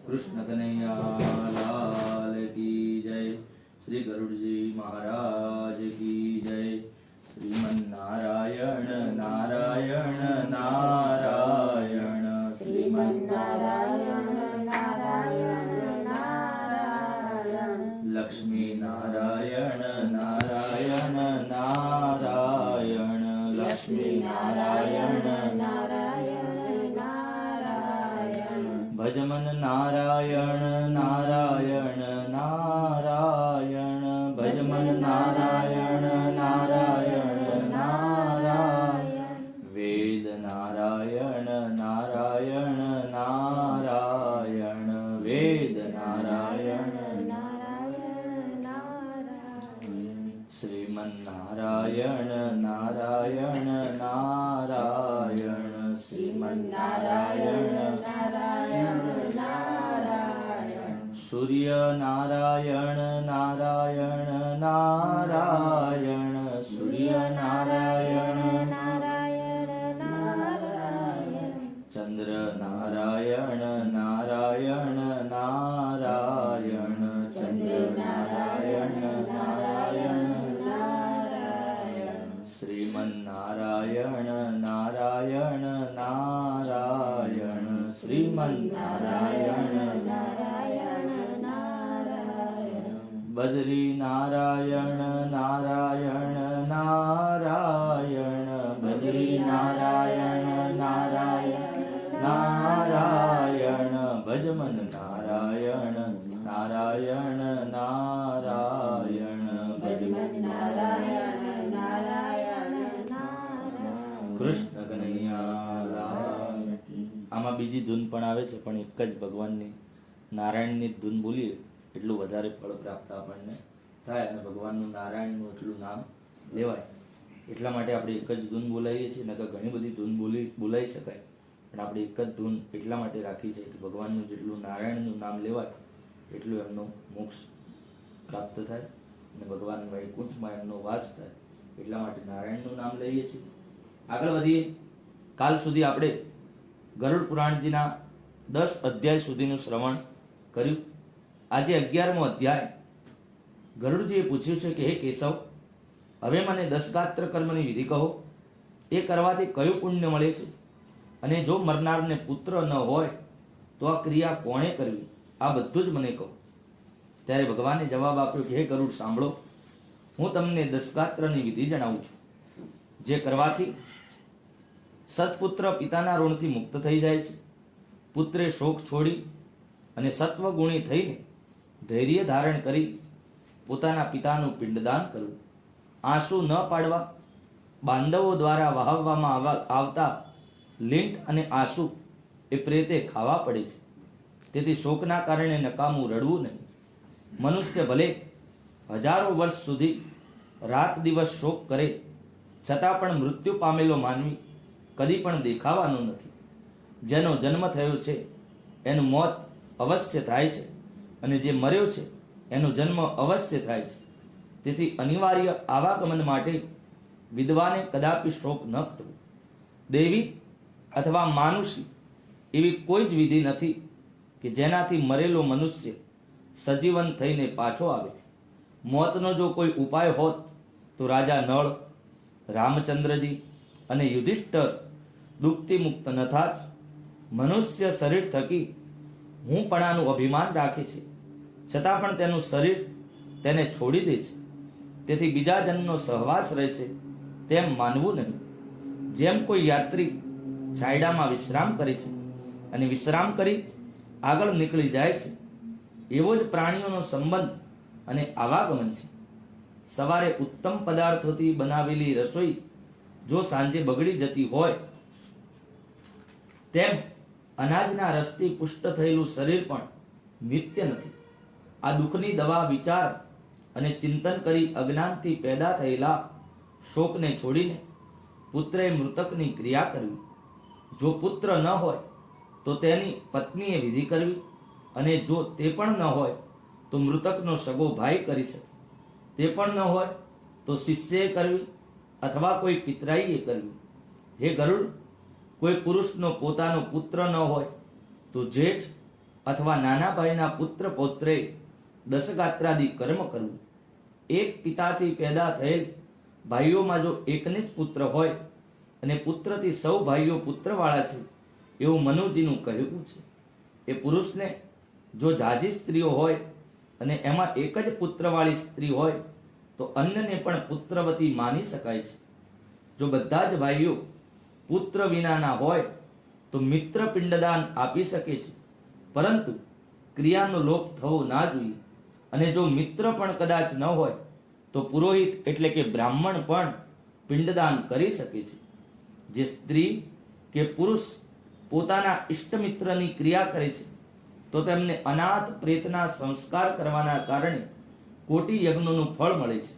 कृष्ण कन्हैया लाल की जय। श्री गरुड़ जी महाराज की जय। श्रीमन नारायण नारायण नारायण श्रीमन नारायण नारायण नारायण लक्ष्मी नारायण नारायण नारायण लक्ष्मी नारायण नारायण नारायण भजमन नारायण नारायण नारायण भजमन नारायण नारायण नारायण वेद नारायण नारायण नारायण वेद नारायण श्रीमन नारायण नारायण नारायण श्रीमन नारायण नारायण नारायण सूर्य नारायण नारायण नारायण सूर्य नारायण नारायण नारायण चंद्र नारायण नारायण नारायण चंद्र नारायण नारायण श्रीमन नारायण नारायण नारायण श्रीमन नारायण नारायण नारायण बद्री नारायण नारायण नारायण बद्री नारायण नारायण नारायण भजमन नारायण नारायण नारायण भजमन नारायण નારાયણ નારાયણ કૃષ્ણ કનૈયા લાલ કી। આમાં બીજી ધૂન પણ આવે છે, પણ એક જ ભગવાનની નારાયણની ધૂન બોલીએ એટલું વધારે ફળ પ્રાપ્ત આપણને થાય અને ભગવાનનું નારાયણનું એટલું નામ લેવાય। એટલા માટે આપણે એક જ ધૂન બોલાવીએ છીએ, નકર ઘણી બધી ધૂન બોલાવી શકાય, પણ આપણે એક જ ધૂન એટલા માટે રાખી છે કે ભગવાનનું જેટલું નારાયણનું નામ લેવાય એટલું એમનો મોક્ષ પ્રાપ્ત થાય અને ભગવાન વૈકુંઠમાં એમનો વાસ થાય। એટલા માટે નારાયણનું નામ લઈએ છીએ। આગળ વધીએ। કાલ સુધી આપણે ગરુડ પુરાણજીના 10 અધ્યાય સુધીનું શ્રવણ કર્યું। આજે 11મો અધ્યાય। ગરુડજીએ પૂછ્યું છે કે હે કેશવ, હવે મને 10 ગાત્ર કર્મની વિધિ કહો। એ કરવાથી કયું પુણ્ય મળે છે અને જો મરનારને પુત્ર ન હોય તો આ ક્રિયા કોણે કરવી, આ બધું જ મને કહો। ત્યારે ભગવાને જવાબ આપ્યો કે હે ગરુડ સાંભળો, હું તમને 10 ગાત્રની વિધિ જણાવું છું, જે કરવાથી સત્પુત્ર પિતાના ઋણથી મુક્ત થઈ જાય છે। પુત્રે શોક છોડી અને સત્વગુણી થઈને ધૈર્ય ધારણ કરી પોતાના પિતાનું પિંડદાન કરવું। આંસુ ન પાડવા, બાંધવો દ્વારા વહાવવામાં આવતા લીંટ અને આંસુ એ પ્રેતે ખાવા પડે છે, તેથી શોકના કારણે નકામું રડવું નહીં। મનુષ્ય ભલે હજારો વર્ષ સુધી રાત દિવસ શોક કરે છતાં પણ મૃત્યુ પામેલો માનવી કદી પણ દેખાવાનો નથી। જેનો જન્મ થયો છે એનું મોત અવશ્ય થાય છે, અને જે મર્યો છે એનો જન્મ અવશ્ય થાય છે। તેથી અનિવાર્ય આવાગમન માટે વિદ્વાને કદાપી શોક ન કરવો। દેવી અથવા માનુષી એવી કોઈ જ વિધિ નથી કે જેનાથી મરેલો મનુષ્ય સજીવન થઈને પાછો આવે। મોતનો જો કોઈ ઉપાય હોત તો રાજા નળ, રામચંદ્રજી અને યુધિષ્ઠર દુઃખથી મુક્ત ન થાત। મનુષ્ય શરીર થકી હુંપણાનું અભિમાન રાખે છે, છતાં પણ તેનું શરીર તેને છોડી દે છે, તેથી બીજા જનનો સહવાસ રહેશે તેમ માનવું નહીં। જેમ કોઈ યાત્રી છાયડામાં વિશ્રામ કરે છે અને વિશ્રામ કરી આગળ નીકળી જાય છે, એવો જ પ્રાણીઓનો સંબંધ અને આવાગમન છે। સવારે ઉત્તમ પદાર્થોથી બનાવેલી રસોઈ જો સાંજે બગડી જતી હોય, તેમ અનાજના રસથી પુષ્ટ થયેલું શરીર પણ નિત્ય નથી। આ દુઃખની દવા વિચાર અને ચિંતન કરી અજ્ઞાનથી પેદા થયેલા શોકને છોડીને પુત્રે મૃતકની ક્રિયા કરવી। જો પુત્ર ન હોય તો તેની પત્નીએ વિધિ કરવી, અને જો તે પણ ન હોય તો મૃતકનો સગો ભાઈ કરી શકે। તે પણ ન હોય તો શિષ્યએ કરવી અથવા કોઈ પિતરાઈએ કરવી। હે ગરુડ, કોઈ પુરુષનો પોતાનો પુત્ર ન હોય તો જેઠ અથવા નાના ભાઈના પુત્ર પૌત્રે દશગાત્રાદિ કર્મ કરવું. એક પિતાથી પેદા થયેલ ભાઈઓમાં જો એકને જ પુત્ર હોય અને પુત્રથી સૌ ભાઈઓ પુત્રવાળા છે એવું મનુજીનું કહેવું છે. એ પુરુષને જો જાજી સ્ત્રીઓ હોય અને એમાં એક જ પુત્રવાળી સ્ત્રી હોય તો અન્યને પણ પુત્રવતી માની શકાય છે. જો બધા જ ભાઈઓ પુત્ર વિનાના હોય તો મિત્ર પિંડદાન આપી શકે છે, પરંતુ ક્રિયાનો લોપ થવો ના જોઈએ. અને જો મિત્ર પણ કદાચ ન હોય તો પુરોહિત એટલે કે બ્રાહ્મણ પણ પિંડદાન કરી શકે છે. જે સ્ત્રી કે પુરુષ પોતાના ઇષ્ટમિત્રની ક્રિયા કરે છે તો તેમને અનાથ પ્રેતના સંસ્કાર કરવાના કારણે કોટી યજ્ઞોનું ફળ મળે છે.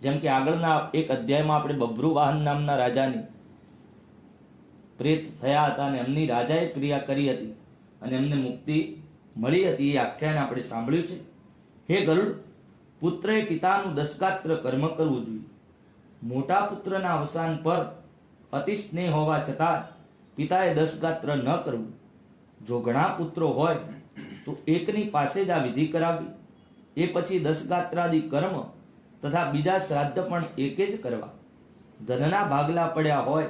જેમ કે આગળના એક અધ્યાયમાં આપણે બભ્રુવાહન નામના રાજાની પ્રેત થયા હતા અને એમની રાજાએ ક્રિયા કરી હતી અને એમને મુક્તિ મળી હતી. એ આખ્યાન આપણે સાંભળ્યું છે. હે ગરુડ, પુત્રએ પિતાનું દશગાત્ર કર્મ કરવું જોઈએ. મોટા પુત્રના અવસાન પર અતિ સ્નેહ હોવા છતાં પિતાએ દશગાત્ર ન કરવું. જો ઘણા પુત્રો હોય તો એકની પાસે જ આ વિધિ કરાવવી. એ પછી દશગાત્રાદિ કર્મ તથા બીજા શ્રાદ્ધ પણ એકે જ કરવા. ધનના ભાગલા પડ્યા હોય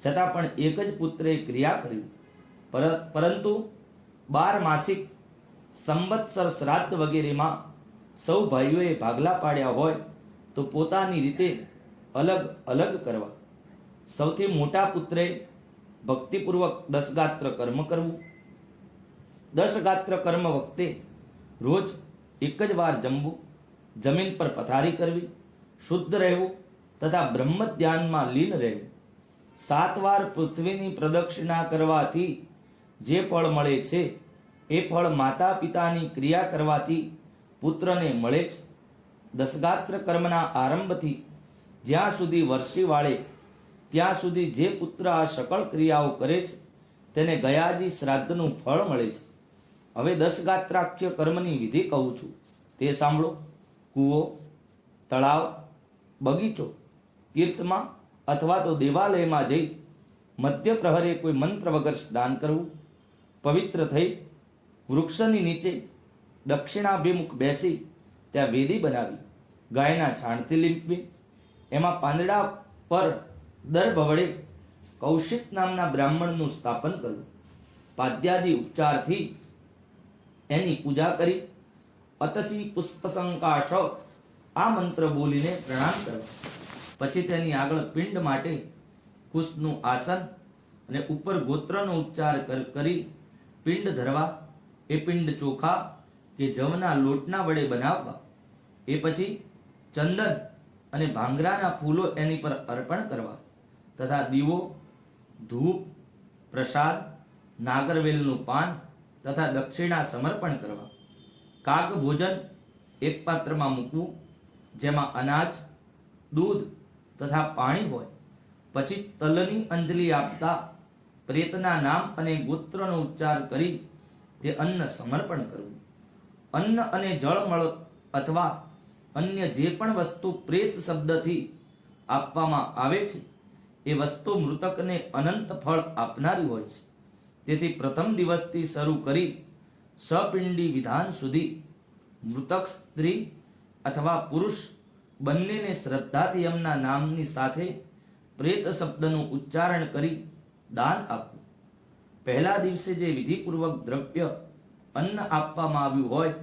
છતાં પણ એક જ પુત્રે ક્રિયા કરવી. પરંતુ 12 માસિક સંવત્સર શ્રાદ્ધ વગેરેમાં સૌ ભાઈઓએ ભાગલા પાડ્યા હોય તો પોતાની રીતે અલગ અલગ કરવા. સૌથી મોટા પુત્રે ભક્તિપૂર્વક દશગાત્ર કર્મ કરવું. દશગાત્ર કર્મ વખતે રોજ એક જ વાર જમવું, જમીન પર પથારી કરવી, શુદ્ધ રહેવું તથા બ્રહ્મ ધ્યાનમાં લીન રહેવું. 7 વાર પૃથ્વીની પ્રદક્ષિણા કરવાથી જે ફળ મળે છે એ ફળ માતા પિતાની ક્રિયા કરવાથી પુત્રને મળે છે. દશગાત્ર કર્મના આરંભથી જ્યાં સુધી વર્ષી વાળે ત્યાં સુધી જે પુત્ર આ સકળ ક્રિયાઓ કરે છે તેને ગયાજી શ્રાદ્ધનું ફળ મળે છે. હવે દશગાત્રાખ્ય કર્મની વિધિ કહું છું, તે સાંભળો. કૂવો, તળાવ, બગીચો, તીર્થમાં અથવા તો દેવાલયમાં જઈ મધ્ય પ્રહરે કોઈ મંત્ર વગર સ્નાન કરવું. પવિત્ર થઈ વૃક્ષની નીચે દક્ષિણાભિમુખ બેસી ત્યાં વેદી બનાવી ગાયના છાણથી લીંપવી. એમાં પાંદડા પર દર્ભ વડે કૌશિક નામના બ્રાહ્મણનું સ્થાપન કરવું. પાદ્યાદિ ઉપચારથી એની પૂજા કરી અતસી પુષ્પસંકાશ આ મંત્ર બોલીને પ્રણામ કરવા. પછી તેની આગળ પિંડ માટે કુશનું આસન અને ઉપર ગોત્રનો ઉચ્ચાર કરી પિંડ ધરવા. એ પિંડ ચોખા કે જવના લોટના વડે બનાવવા. એ પછી ચંદન અને ભાંગરાના ફૂલો એની પર અર્પણ કરવા તથા દીવો, ધૂપ, પ્રસાદ, નાગરવેલનું પાન તથા દક્ષિણા સમર્પણ કરવા. કાગ ભોજન એક પાત્રમાં મૂકવું જેમાં અનાજ, દૂધ તથા પાણી હોય. પછી તલની અંજલિ આપતા પ્રેતના નામ અને ગોત્રનો ઉચ્ચાર કરી તે અન્ન સમર્પણ કરવું. અન્ન અને જળમળ અથવા અન્ય જે પણ વસ્તુ પ્રેત શબ્દથી આપવામાં આવે છે એ વસ્તુ મૃતકને અનંત ફળ આપનારી હોય છે. તેથી પ્રથમ દિવસથી શરૂ કરી સપિંડી વિધાન સુધી મૃતક સ્ત્રી અથવા પુરુષ બંનેને શ્રદ્ધાથી એમના નામની સાથે પ્રેત શબ્દનું ઉચ્ચારણ કરી દાન આપવું. પહેલા દિવસે જે વિધિપૂર્વક દ્રવ્ય અન્ન આપવામાં આવ્યું હોય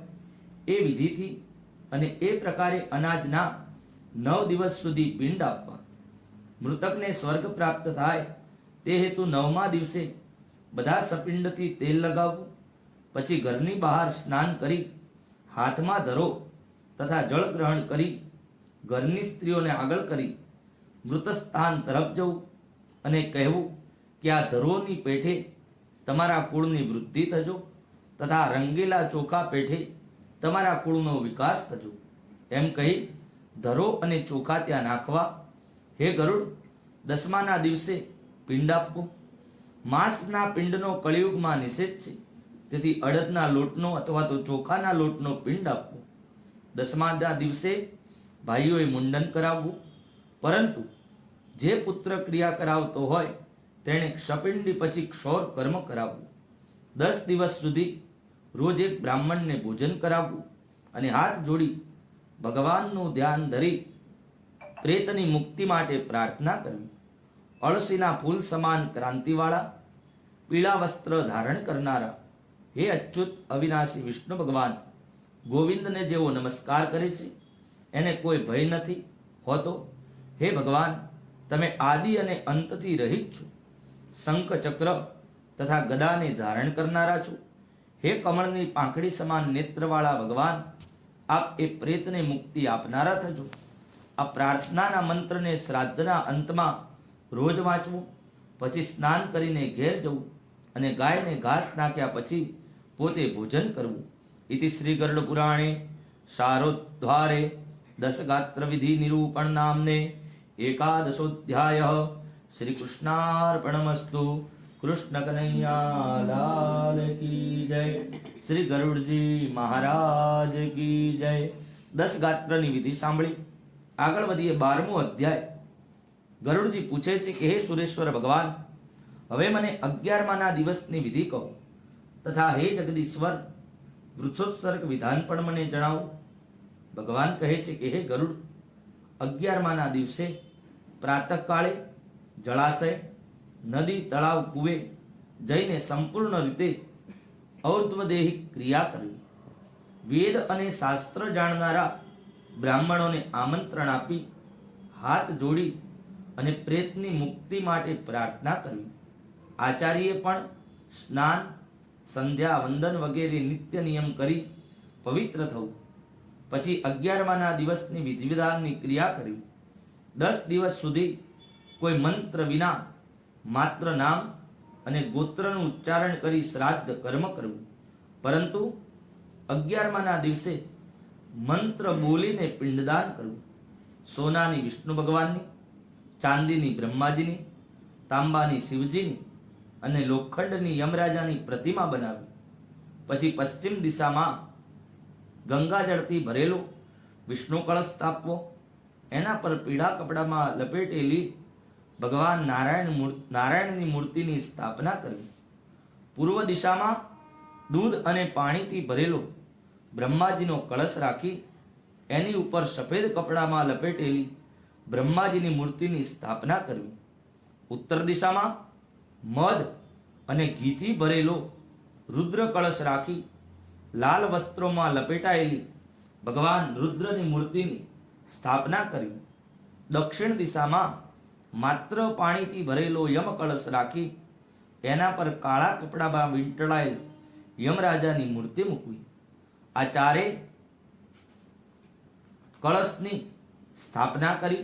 એ વિધિથી અને એ પ્રકારે અનાજના 9 દિવસ સુધી પિંડ આપવા. મૃતકને સ્વર્ગ પ્રાપ્ત થાય તે હેતુ 9મા દિવસે બધા સપિંડથી તેલ લગાવવું. પછી ઘરની બહાર સ્નાન કરી હાથમાં ધરો તથા જળ ગ્રહણ કરી ઘરની સ્ત્રીઓને આગળ કરી મૃત સ્થાન તરફ જવું અને કહેવું કે આ ધરોની પેઠે તમારા કુળની વૃદ્ધિ થજો તથા રંગેલા ચોખા પેઠે તમારા કુળનો વિકાસ થજો. એમ કહી ધરો અને ચોખા ત્યાં નાખવા. હે ગરુડ, 10માના દિવસે પિંડ આપવું. માંસના પિંડનો કળિયુગમાં નિષેધ છે, તેથી અડદના લોટનો અથવા તો ચોખાના લોટનો પિંડ આપવો. 10માના દિવસે ભાઈઓએ મુંડન કરાવવું. પરંતુ જે પુત્ર ક્રિયા કરાવતો હોય તેણે ક્ષપિંડી પછી ક્ષૌર કર્મ કરાવવું. 10 દિવસ સુધી રોજ એક બ્રાહ્મણને ભોજન કરાવવું અને હાથ જોડી ભગવાનનું ધ્યાન ધરી પ્રેતની મુક્તિ માટે પ્રાર્થના કરવી. અળસીના ફૂલ સમાન ક્રાંતિવાળા પીળા વસ્ત્ર ધારણ કરનારા હે અચ્યુત અવિનાશી વિષ્ણુ ભગવાન, ગોવિંદને જેવો નમસ્કાર કરે છે એને કોઈ ભય નથી હોતો. હે ભગવાન, તમે આદિ અને અંતથી રહિત છો. શંખ ચક્ર તથા ગદાને ધારણ કરનારા છો. હે કમળની પાંખડી સમાન નેત્રવાળા ભગવાન, આપ એ પ્રેતને મુક્તિ આપનારા થજો. આ પ્રાર્થનાના મંત્રને શ્રાદ્ધના અંતમાં રોજ વાંચવું, પછી સ્નાન કરીને ઘેર જવું અને ગાયને ઘાસ નાખ્યા પછી પોતે ભોજન કરવું. ઇતિ શ્રી ગરુડ પુરાણે શારોદ્વારે દશગાત્ર વિધિ નિરૂપણ નામને એકાદશોધ્યાય. શ્રી કૃષ્ણાર્પણમસ્તુ. કૃષ્ણ કનૈયા લાલ કી જય. શ્રી ગરુડજી મહારાજ કી જય. 10 ગાત્રની વિધિ સાંભળી આગળ વધીએ. 12મો અધ્યાય. ગરુડજી પૂછે છે કે હે સુરેશ્વર ભગવાન, હવે મને 11માના દિવસની વિધિ કહો તથા હે જગદીશ્વર વૃક્ષોત્સર્ગ વિધાન પણ મને જણાવો. ભગવાન કહે છે કે હે ગરુડ, 11માના દિવસે પ્રાતઃકાળે જળાશય, નદી, તળાવ, કુવે જઈને સંપૂર્ણ રીતે ઔર્ધ્વદેહિક ક્રિયા કરવી. વેદ અને શાસ્ત્ર જાણનારા બ્રાહ્મણોને આમંત્રણ આપી હાથ જોડી અને પ્રેતની મુક્તિ માટે પ્રાર્થના કરવી. આચાર્યએ પણ સ્નાન, સંધ્યા વંદન વગેરે નિત્ય નિયમ કરી પવિત્ર થવું. પછી 11માના દિવસની વિધિ વિધાનની ક્રિયા કરવી. 10 દિવસ સુધી કોઈ મંત્ર વિના માત્ર નામ અને ગોત્રનું ઉચ્ચારણ કરી શ્રાદ્ધ કર્મ કરવું. પરંતુ 11માના દિવસે મંત્ર બોલીને પિંડદાન કરવું. સોનાની વિષ્ણુ ભગવાનની, ચાંદીની બ્રહ્માજીની, તાંબાની શિવજીની અને લોખંડની યમરાજાની પ્રતિમા બનાવી. પછી પશ્ચિમ દિશામાં ગંગાજળથી ભરેલો વિષ્ણુ કળશ સ્થાપવો. એના પર પીળા કપડામાં લપેટેલી ભગવાન નારાયણની મૂર્તિની સ્થાપના કરવી. પૂર્વ દિશામાં દૂધ અને પાણીથી ભરેલો બ્રહ્માજીનો કળશ રાખી એની ઉપર સફેદ કપડામાં લપેટેલી બ્રહ્માજીની મૂર્તિની સ્થાપના કરવી. ઉત્તર દિશામાં મધ અને ઘીથી ભરેલો રુદ્ર કળશ રાખી લાલ વસ્ત્રોમાં લપેટાયેલી ભગવાન રુદ્રની મૂર્તિની સ્થાપના કરવી. દક્ષિણ દિશામાં માત્ર પાણીથી ભરેલો યમ કળશ રાખી એના પર કાળા કપડામાં વીંટળાયેલ યમરાજાની મૂર્તિ મૂકવી. આ ચારે કળશની સ્થાપના કરી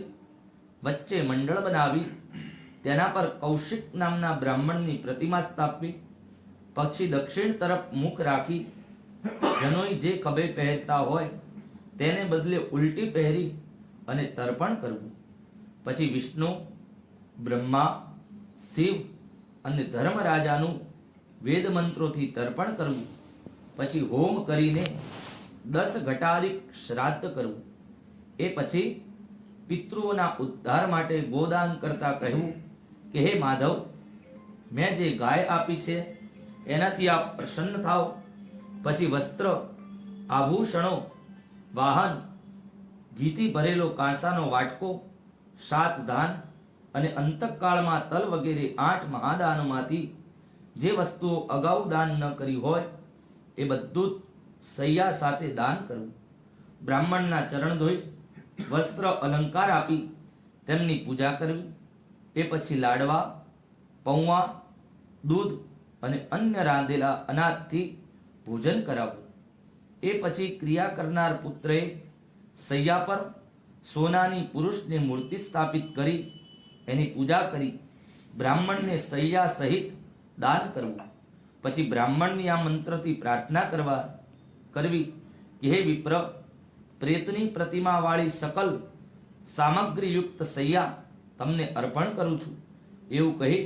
વચ્ચે મંડળ બનાવી તેના પર કૌશિક નામના બ્રાહ્મણની પ્રતિમા સ્થાપવી. પછી દક્ષિણ તરફ મુખ રાખી જનોઈ જે ખભે પહેરતા હોય તેને બદલે ઉલટી પહેરી અને તર્પણ કરવું. પછી વિષ્ણુ, બ્રહ્મા, શિવ અને ધર્મરાજાનું વેદ મંત્રોથી તર્પણ કરવું. પછી હોમ કરીને 10 ઘટાદિક શ્રાદ્ધ કરવું. એ પછી પિતૃઓના ઉદ્ધાર માટે ગોદાન કરતા કહેવું કે હે માધવ, મેં જે ગાય આપી છે એનાથી આપ પ્રસન્ન થાઓ. પછી વસ્ત્ર, આભૂષણો, વાહન, ઘીથી ભરેલો કાંસાનો વાટકો, 7 દાન અને અંતકાળમાં તલ વગેરે 8 મહાદાનોમાંથી જે વસ્તુઓ અગાઉ દાન ન કરી હોય એ બધું સૈયા સાથે દાન કરવું. બ્રાહ્મણના ચરણ ધોઈ વસ્ત્ર અલંકાર આપી તેમની પૂજા કરવી. એ પછી લાડવા, પૌવા, દૂધ અને અન્ય રાંધેલા અનાજથી ભોજન કરાવવું. એ પછી ક્રિયા કરનાર પુત્રએ સૈયા પર સોનાની પુરુષની મૂર્તિ સ્થાપિત કરી એની પૂજા કરી બ્રાહ્મણને સૈયા સહિત દાન કરવું. પછી બ્રાહ્મણની આ મંત્રથી પ્રાર્થના કરવી કે હે વિપ્ર, પ્રેતની પ્રતિમા વાળી સકલ સામગ્રીયુક્ત સૈયા તમને અર્પણ કરું છું એવું કહી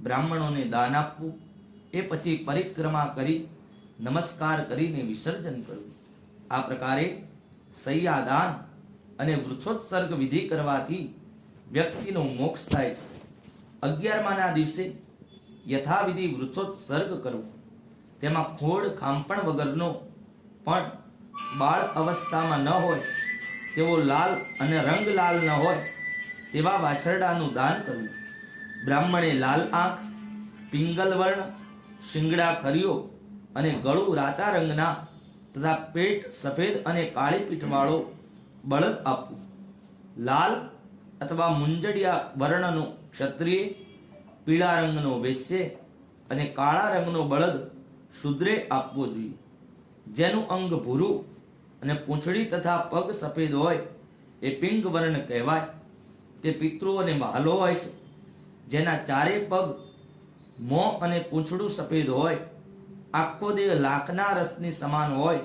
બ્રાહ્મણોને દાન આપવું. એ પછી પરિક્રમા કરી નમસ્કાર કરીને વિસર્જન કરવું. આ પ્રકારે સૈયા દાન અને વૃક્ષોત્સર્ગ વિધિ કરવાથી વ્યક્તિનો મોક્ષ થાય છે. 11માના દિવસે યથાવિધિ વૃક્ષોત્સર્ગ કરવો. તેમાં ખોડ ખાંપણ વગરનો પણ બાળ અવસ્થામાં ન હોય તેવો લાલ અને રંગ લાલ ન હોય તેવા વાછરડાનું દાન કરવું. બ્રાહ્મણે લાલ આંખ, પિંગલ વર્ણ, શિંગડા ખરીઓ અને ગળું રાતા રંગના તથા પેટ સફેદ અને કાળી પીઠવાળો બળદ આપવું. લાલ અથવા મુંજડિયા વર્ણનો ક્ષત્રિય, પીળા રંગનો વૈશ્ય અને કાળા રંગનો બળદ શૂદ્રે આપવો જોઈએ. જેનું અંગ ભૂરું અને પૂંછડી તથા પગ સફેદ હોય એ પિંગ વર્ણ કહેવાય. તે પિતૃઓને વહાલો હોય છે. જેના ચારે પગ, મોં અને પૂંછડું સફેદ હોય, આખો દેહ લાખના રસની સમાન હોય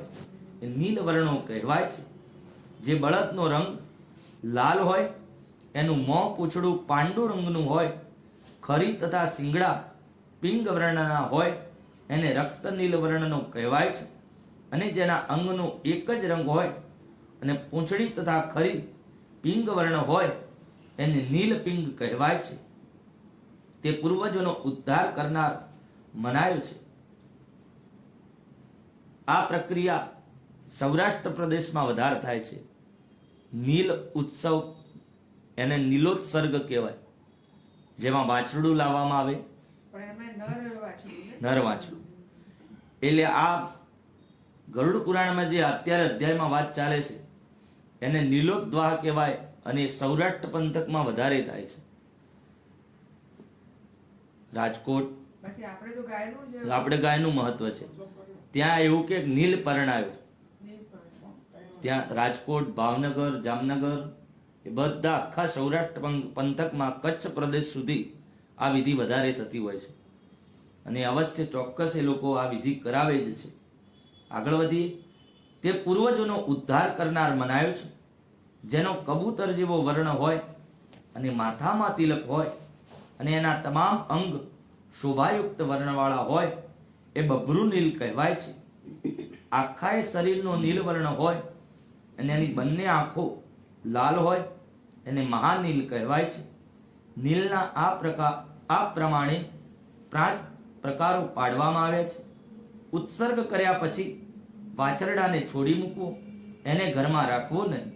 એ નીલ વર્ણો કહેવાય છે. જે બળદનો રંગ લાલ હોય, એનું મોં પૂંછડું પાંડુ રંગનું હોય, ખરી તથા શિંગડા પિંગ વર્ણના હોય એને રક્ત નીલ વર્ણનો કહેવાય છે. અને જેના અંગનો એક જ રંગ હોય અને પૂંછડી તથા ખરી પિંગ વર્ણ હોય એને નીલ પિંગ કહેવાય છે. તે પૂર્વજોનો ઉદ્ધાર કરનાર મનાયો છે. આ પ્રક્રિયા સૌરાષ્ટ્ર પ્રદેશમાં વધારે થાય છે. નીલ ઉત્સવ એને નીલોત્સર્ગ કહેવાય, જેમાં વાછરડું લાવવામાં આવે, નર વાછરડું. એટલે આ ગરુડ પુરાણમાં જે અત્યારે અધ્યાયમાં વાત ચાલે છે એને નીલોદ્વાહ કહેવાય અને સૌરાષ્ટ્ર પંથકમાં વધારે થાય છે. રાજકોટ આપણે ગાયનું મહત્વ છે. ત્યાં એવું કે નીલ પરણાયો, ત્યાં રાજકોટ, ભાવનગર, જામનગર એ બધા આખા સૌરાષ્ટ્ર પંથકમાં કચ્છ પ્રદેશ સુધી આ વિધિ વધારે થતી હોય છે. અને અવશ્ય ચોક્કસ એ લોકો આ વિધિ કરાવે જ છે. આગળ વધીએ. તે પૂર્વજોનો ઉદ્ધાર કરનાર મનાયો છે. જેનો કબૂતર જેવો વર્ણ હોય અને માથામાં તિલક હોય અને એના તમામ અંગ શોભાયુક્ત વર્ણવાળા હોય એ બભ્રુ નીલ કહેવાય છે. આખા શરીરનો નીલ વર્ણ હોય અને એની બંને આંખો લાલ હોય એને મહાનીલ કહેવાય છે. નીલના આ પ્રમાણે 5 પ્રકારો પાડવામાં આવ્યા છે. ઉત્સર્ગ કર્યા પછી વાછરડાને છોડી મૂકવો, એને ઘરમાં રાખવો નહીં.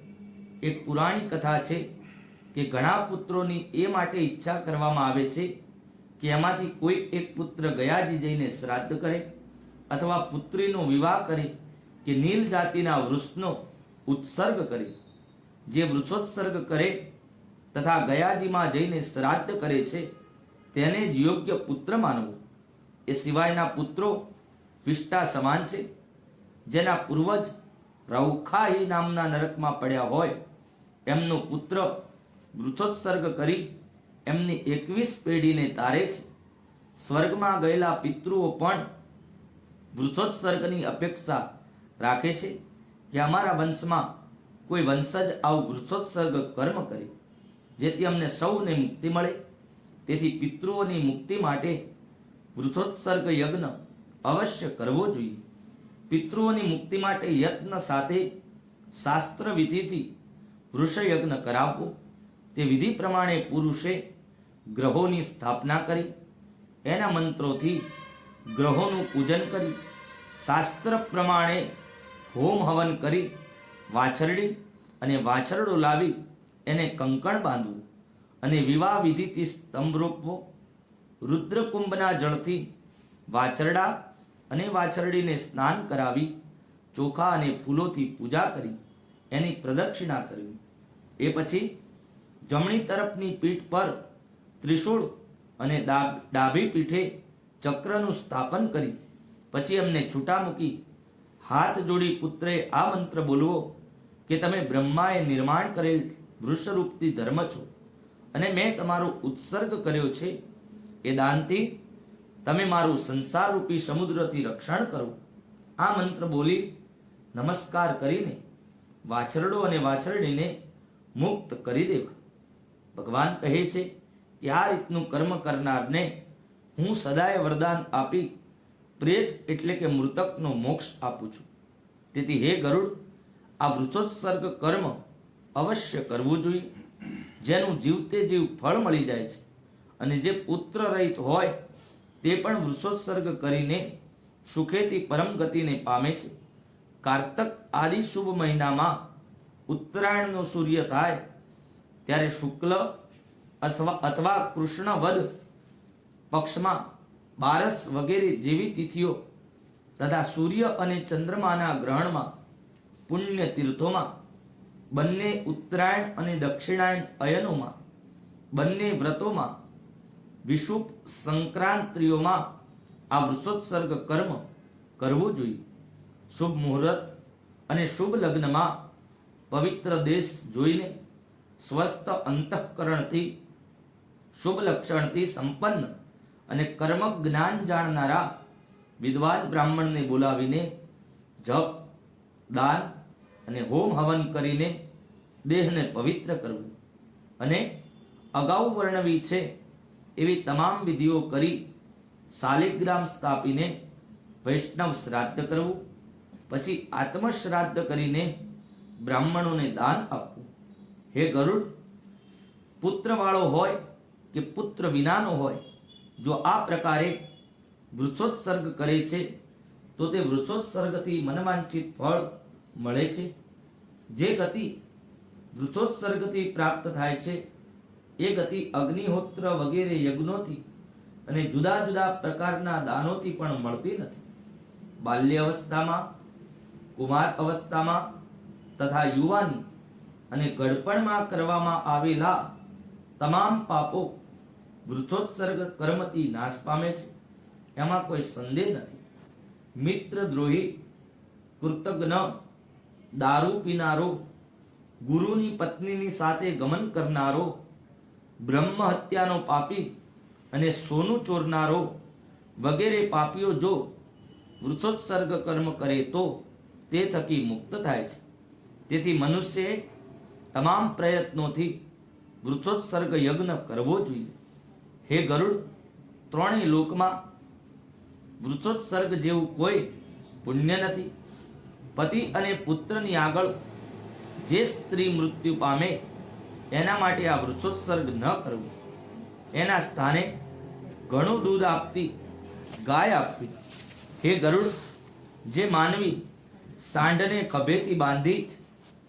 એક પુરાણી કથા છે કે ઘણા પુત્રોની એ માટે ઈચ્છા કરવામાં આવે છે કે એમાંથી કોઈ એક પુત્ર ગયાજી જઈને શ્રાદ્ધ કરે અથવા પુત્રીનો વિવાહ કરે કે નીલ જાતિના વૃક્ષનો ઉત્સર્ગ કરે. જે વૃક્ષોત્સર્ગ કરે તથા ગયાજીમાં જઈને શ્રાદ્ધ કરે છે તેને જ યોગ્ય પુત્ર માનવું. એ સિવાયના પુત્રો વિષ્ટા સમાન છે. જેના પૂર્વજ રૌખાહી નામના નરકમાં પડ્યા હોય એમનો પુત્ર વૃક્ષોત્સર્ગ કરી એમની 21 પેઢીને તારે છે. સ્વર્ગમાં ગયેલા પિતૃઓ પણ વૃક્ષોત્સર્ગની અપેક્ષા રાખે છે કે અમારા વંશમાં કોઈ વંશજ આવું વૃક્ષોત્સર્ગ કર્મ કરે જેથી અમને સૌને મુક્તિ મળે. તેથી પિતૃઓની મુક્તિ માટે વૃક્ષોત્સર્ગ યજ્ઞ અવશ્ય કરવો જોઈએ. પિતૃઓની મુક્તિ માટે યત્ન સાથે શાસ્ત્ર વિધિથી વૃષયજ્ઞ કરાવવો. તે વિધિ પ્રમાણે પુરુષે ગ્રહોની સ્થાપના કરી એના મંત્રોથી ગ્રહોનું પૂજન કરી શાસ્ત્ર પ્રમાણે હોમ હવન કરી વાછરડી અને વાછરડો લાવી એને કંકણ બાંધવું અને વિવાહ વિધિથી સ્તંભ રોપવો. રુદ્રકુંભના જળથી વાછરડા અને વાછરડીને સ્નાન કરાવી ચોખા અને ફૂલોથી પૂજા કરી એની પ્રદક્ષિણા કરવી. એ પછી જમણી તરફની પીઠ પર ત્રિશૂળ અને ડાબી પીઠે ચક્રનું સ્થાપન કરી પછી એમને છૂટા મૂકી હાથ જોડી પુત્રે આ મંત્ર બોલવો કે તમે બ્રહ્માએ નિર્માણ કરેલ વૃષરૂપથી ધર્મ છો અને મેં તમારો ઉત્સર્ગ કર્યો છે. એ દાનથી તમે મારું સંસારરૂપી સમુદ્રથી રક્ષણ કરો. આ મંત્ર બોલી નમસ્કાર કરીને વાછરડો અને વાછરડીને મુક્ત કરી દેવા. ભગવાન કહે છે કે આ રીતનું કર્મ કરનારને હું સદાય વરદાન આપી પ્રેત એટલે કે મૃતકનો મોક્ષ આપું છું. તેથી હે ગરુડ, આ વૃષોત્સર્ગ કર્મ અવશ્ય કરવું જોઈએ, જેનું જીવતે જીવ ફળ મળી જાય છે. અને જે પુત્ર રહિત હોય તે પણ વૃષોત્સર્ગ કરીને સુખેથી પરમ ગતિને પામે છે. કારતક આદિ શુભ મહિનામાં ઉત્તરાયણનો સૂર્ય થાય ત્યારે શુક્લ અથવા કૃષ્ણ વદ પક્ષમાં બારસ વગેરે જેવી તિથિઓ તથા સૂર્ય અને ચંદ્રમાના ગ્રહણમાં પુણ્ય તીર્થોમાં બંને ઉત્તરાયણ અને દક્ષિણાયન અયનોમાં બંને વ્રતોમાં વિષુપ સંક્રાંતિઓમાં આ વૃષોત્સર્ગ કર્મ કરવું જોઈએ. શુભ મુહૂર્ત અને શુભ લગ્નમાં પવિત્ર દેશ જોઈને સ્વસ્થ અંતઃકરણથી શુભ લક્ષણથી સંપન્ન અને કર્મ જ્ઞાન જાણનારા વિદ્વાન બ્રાહ્મણને બોલાવીને જપ, દાન અને હોમ હવન કરીને દેહને પવિત્ર કરવું અને અગાઉ વર્ણવી છે એવી તમામ વિધિઓ કરી શાલિગ્રામ સ્થાપીને વૈષ્ણવ શ્રાદ્ધ કરવું. પછી આત્મશ્રાદ્ધ કરીને બ્રાહ્મણોને દાન આપવું. હે ગરુડ, પુત્રવાળો હોય કે પુત્ર વિનાનો હોય, જો આ પ્રકારે વૃક્ષોત્સર્ગ કરે છે તો તે વૃક્ષોત્સર્ગથી મનવાંછિત ફળ મળે છે. જે ગતિ વૃક્ષોત્સર્ગથી પ્રાપ્ત થાય છે એ ગતિ અગ્નિહોત્ર વગેરે યજ્ઞોથી અને જુદા જુદા પ્રકારના દાનોથી પણ મળતી નથી. બાલ્ય અવસ્થામાં, કુમાર અવસ્થામાં તથા યુવાની અને ગડપણમાં કરવામાં આવેલા તમામ પાપો વૃક્ષોત્સર્ગ કર્મથી નાશ પામે છે, એમાં કોઈ સંદેહ નથી. મિત્રદ્રોહી, કૃતજ્ઞ, દારૂ પીનારો, ગુરુની પત્નીની સાથે ગમન કરનારો, બ્રહ્મ હત્યાનો પાપી અને સોનું ચોરનારો વગેરે પાપીઓ જો વૃક્ષોત્સર્ગ કર્મ કરે તો તે થકી મુક્ત થાય છે. તેથી મનુષ્યએ તમામ પ્રયત્નોથી વૃક્ષોત્સર્ગ યજ્ઞ કરવો જોઈએ. હે ગરુડ, ત્રણેય લોકમાં વૃક્ષોત્સર્ગ જેવું કોઈ પુણ્ય નથી. પતિ અને પુત્રની આગળ જે સ્ત્રી મૃત્યુ પામે એના માટે આ વૃક્ષોત્સર્ગ ન કરવું. એના સ્થાને ઘણું દૂધ આપતી ગાય આપવી. હે ગરુડ, જે માનવી સાંઢને ખભેથી બાંધી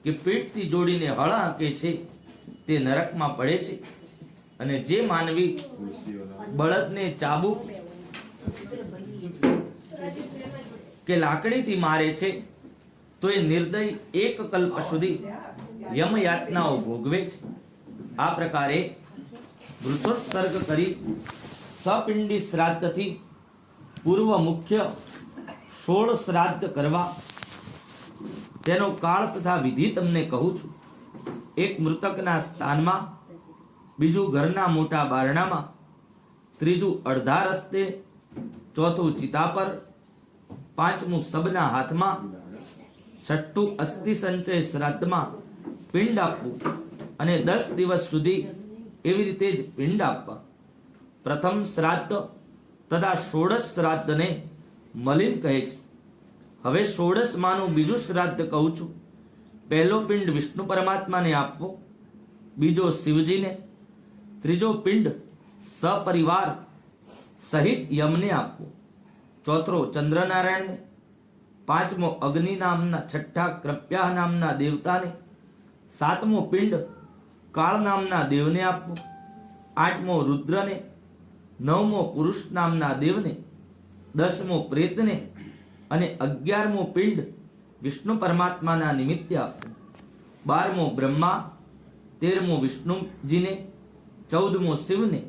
કે પીઠથી જોડીને હળ હાંકે છે તે નરકમાં પડે છે. અને જે માનવી બળદને ચાબુક કે લાકડીથી મારે છે તો એ નિર્દય એક કલ્પ સુધી યમયાતનાઓ ભોગવે છે. આ પ્રકારે વૃષોત્સર્ગ કરી સપિંડી શ્રાદ્ધથી પૂર્વ મુખ્ય 16 શ્રાદ્ધ કરવા. તેનો કાળ તથા વિધિ તમને કહું છું. એક મૃતકના સ્થાનમાં, બીજું ઘરના મોટા બારણામાં, ત્રીજું અડધા રસ્તે, ચોથું ચિતા પર, પાંચમું સબના હાથમાં, છઠ્ઠું અસ્થિ સંચય શ્રાદ્ધમાં પિંડ આપવું અને 10 દિવસ સુધી એવી રીતે જ પિંડ આપવા. પ્રથમ શ્રાદ્ધ તથા 16 શ્રાદ્ધને મલિન કહે છે. હવે 16 માનું બીજું શ્રાદ્ધ કહું છું. પહેલો પિંડ વિષ્ણુ પરમાત્માને આપવો, બીજો શિવજીને, ત્રીજો પિંડ સપરિવાર સહિત યમને આપવો, ચોથો ચંદ્રનારાયણને, પાંચમો અગ્નિ નામના, છઠ્ઠા કૃપ્યા નામના દેવતાને, સાતમો પિંડ કાળ નામના દેવને આપવો, આઠમો રુદ્રને, નવમો પુરુષ નામના દેવને, 10મો પ્રેતને અને 11મો પિંડ વિષ્ણુ પરમાત્માના નિમિત્તે આપવું. 12મો બ્રહ્મા, 13મો વિષ્ણુજીને, 14મો શિવને,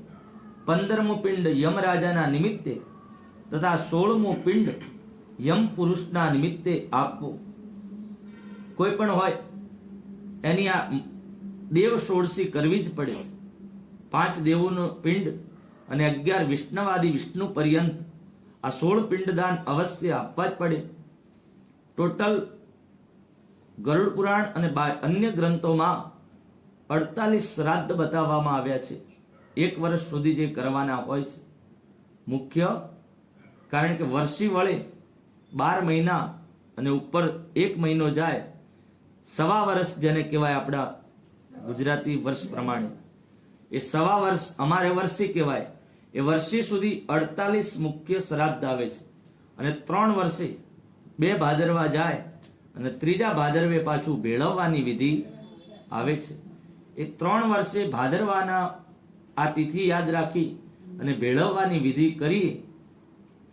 15મો પિંડ યમરાજાના નિમિત્તે તથા 16મો પિંડ યમ પુરુષના નિમિત્તે આપવો. કોઈ પણ હોય એની આ દેવ ષોડશી કરવી જ પડે. 5 દેવોનો પિંડ અને 11 વિષ્ણવાદી વિષ્ણુ પર્યંત આ 16 પિંડદાન અવશ્ય આપવા જ પડે. ટોટલ ગરુડ પુરાણ અને અન્ય ગ્રંથોમાં 48 શ્રાદ્ધ બતાવવામાં આવ્યા છે. 1 વર્ષ સુધી જે કરવાના હોય છે. મુખ્ય કારણ કે વર્ષી વળે 12 મહિના અને ઉપર 1 મહિનો જાય, સવા વર્ષ જેને કહેવાય આપણા ગુજરાતી વર્ષ પ્રમાણે, એ સવા વર્ષ અમારે વર્ષી કહેવાય. એ વર્ષી સુધી 48 મુખ્ય શ્રાદ્ધ આવે છે. અને 3 વર્ષે 2 ભાદરવા જાય અને 3જા ભાદરવે પાછું ભેળવવાની વિધિ આવે છે. એ 3 વર્ષે ભાદરવાના આ તિથિ યાદ રાખી અને ભેળવવાની વિધિ કરીએ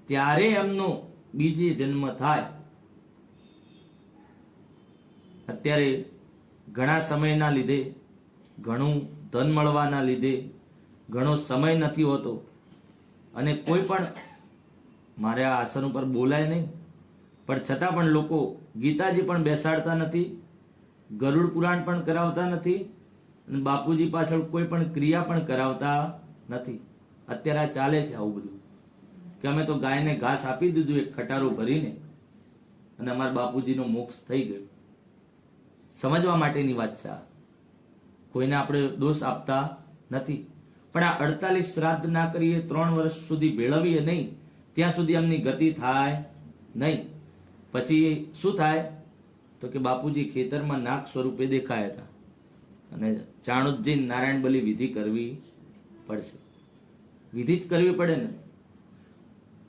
ત્યારે એમનો બીજે જન્મ થાય. અત્યારે ઘણા સમયના લીધે, ઘણું ધન મળવાના લીધે ઘણો સમય નથી હોતો અને કોઈ પણ મારે આ આસન ઉપર બોલાય નહીં, પણ છતાં પણ લોકો ગીતાજી પણ બેસાડતા નથી, ગરુડ પુરાણ પણ કરાવતા નથી અને બાપુજી પાછળ કોઈ પણ ક્રિયા પણ કરાવતા નથી. અત્યારે આ ચાલે છે આવું બધું કે અમે તો ગાયને ઘાસ આપી દીધું એક ખટારો ભરીને અને અમારા બાપુજીનો મોક્ષ થઈ ગયો. સમજવા માટેની વાત છે આ. કોઈને આપણે દોષ આપતા નથી, પણ આ 48 શ્રાદ્ધ ના કરીએ, 3 વર્ષ સુધી ભેળવીએ નહીં, ત્યાં સુધી એમની ગતિ થાય નહીં. પછી શું થાય તો કે બાપુજી ખેતરમાં નાગ સ્વરૂપે દેખાયા હતા અને ચાણુજી નારાયણ બલી વિધિ કરવી પડશે. વિધિ જ કરવી પડે ને.